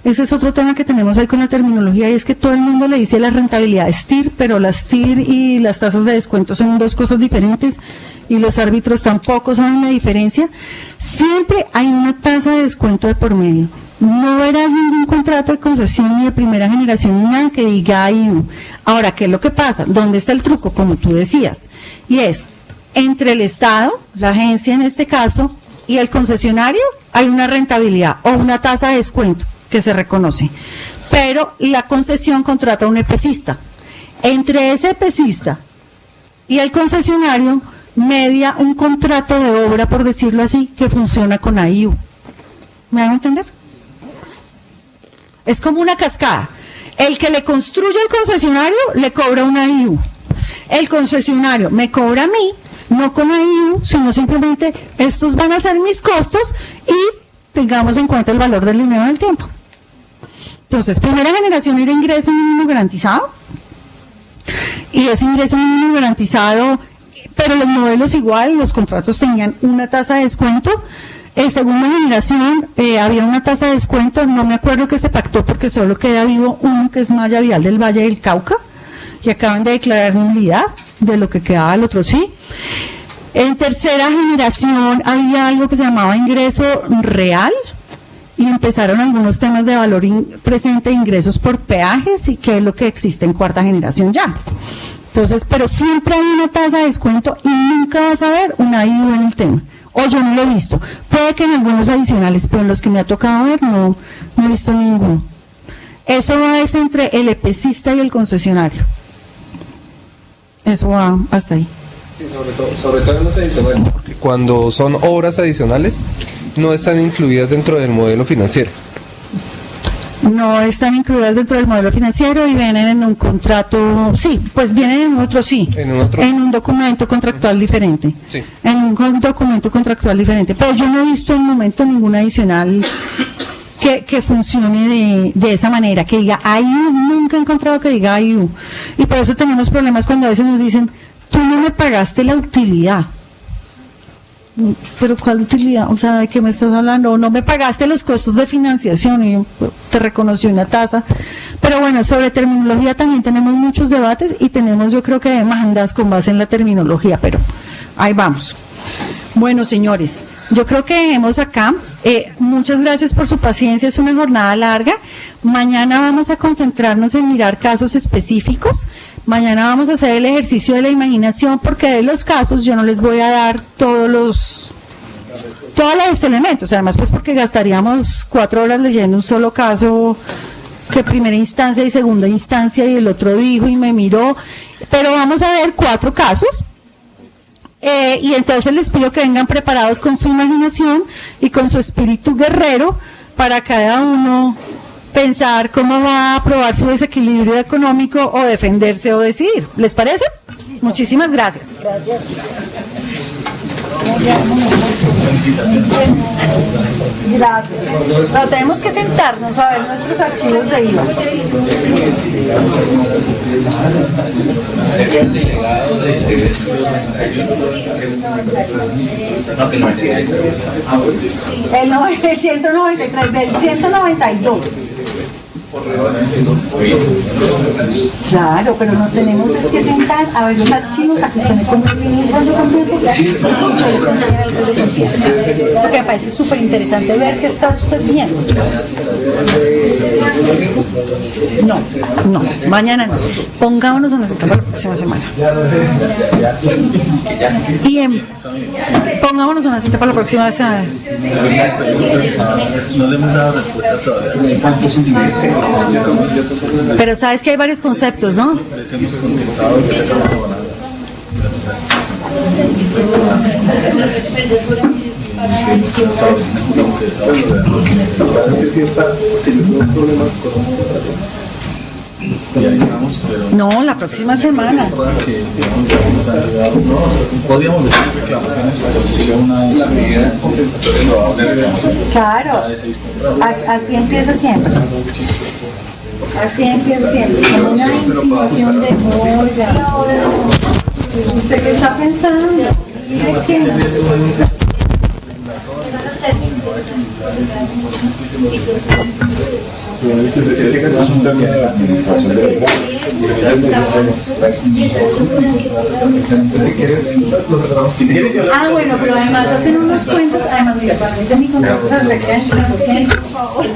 S2: Ese es otro tema que tenemos ahí con la terminología, y es que todo el mundo le dice la rentabilidad TIR, pero las TIR y las tasas de descuento son dos cosas diferentes, y los árbitros tampoco saben la diferencia. Siempre hay una tasa de descuento de por medio. No verás ningún contrato de concesión ni de primera generación ni nada que diga AIU. Ahora, ¿qué es lo que pasa? ¿Dónde está el truco? Como tú decías, y es entre el Estado, la agencia en este caso, y el concesionario hay una rentabilidad o una tasa de descuento que se reconoce, pero la concesión contrata a un EPCista. Entre ese EPCista y el concesionario media un contrato de obra, por decirlo así, que funciona con AIU. ¿Me van a entender? Es como una cascada. El que le construye al concesionario le cobra una AIU. El concesionario me cobra a mí, no con AIU, sino simplemente estos van a ser mis costos y tengamos en cuenta el valor del dinero en el tiempo. Entonces, primera generación era ingreso mínimo garantizado, y ese ingreso mínimo garantizado, pero los modelos igual, los contratos tenían una tasa de descuento. Segunda generación había una tasa de descuento, no me acuerdo que se pactó porque solo queda vivo uno, que es Malla Vial del Valle del Cauca, y acaban de declarar nulidad de lo que quedaba, el otro sí. En tercera generación había algo que se llamaba ingreso real, y empezaron algunos temas de valor presente, ingresos por peajes, y que es lo que existe en cuarta generación ya. Entonces, pero siempre hay una tasa de descuento y nunca vas a ver una AIU en el tema, o yo no lo he visto. Puede que en algunos adicionales, pero en los que me ha tocado ver no he visto ninguno. Eso es entre el EPCista y el concesionario. Eso va hasta ahí.
S14: Sí, sobre todo en los adicionales, porque cuando son obras adicionales no están incluidas dentro del modelo financiero.
S2: No están incluidas dentro del modelo financiero y vienen en un contrato, sí, pues vienen en otro, sí, en un documento contractual diferente,
S14: sí.
S2: En un documento contractual diferente, pero yo no he visto en el momento ningún adicional que funcione de esa manera, que diga IU. Nunca he encontrado que diga IU, y por eso tenemos problemas cuando a veces nos dicen, tú no me pagaste la utilidad. Pero ¿cuál utilidad? O sea, ¿de qué me estás hablando? O no me pagaste los costos de financiación, y yo, te reconocí una tasa. Pero bueno, sobre terminología también tenemos muchos debates, y tenemos, yo creo que, demandas con base en la terminología, pero ahí vamos. Bueno, señores, yo creo que dejemos acá. Muchas gracias por su paciencia, es una jornada larga. Mañana vamos a concentrarnos en mirar casos específicos. Mañana vamos a hacer el ejercicio de la imaginación, porque de los casos yo no les voy a dar todos los elementos, además pues porque gastaríamos 4 horas leyendo un solo caso, que primera instancia y segunda instancia, y el otro dijo y me miró, pero vamos a ver 4 casos. Y entonces les pido que vengan preparados con su imaginación y con su espíritu guerrero, para cada uno pensar cómo va a probar su desequilibrio económico, o defenderse o decidir. ¿Les parece? Muchísimas gracias. Gracias. Pero tenemos que sentarnos a ver nuestros archivos de IVA. El 193, del 192. Claro, pero nos tenemos que sentar a ver los archivos, a que usted me compre también, porque me parece súper interesante ver qué está usted viendo. No, mañana no. Pongámonos una cita para la próxima semana. Pongámonos una cita para la próxima semana.
S4: No le hemos dado respuesta todavía.
S2: Pero sabes que hay varios conceptos, ¿no?
S4: Les hemos contestado y estamos abonando.
S2: No, la próxima semana.
S4: Podríamos decir reclamaciones, pero sigue una subida
S2: Claro, así empieza siempre. Así empieza siempre, con una insinuación de oiga, ¿usted qué está pensando? Bueno, pero además hacen unos cuentos, además mira, para mí mi contrato se por favor.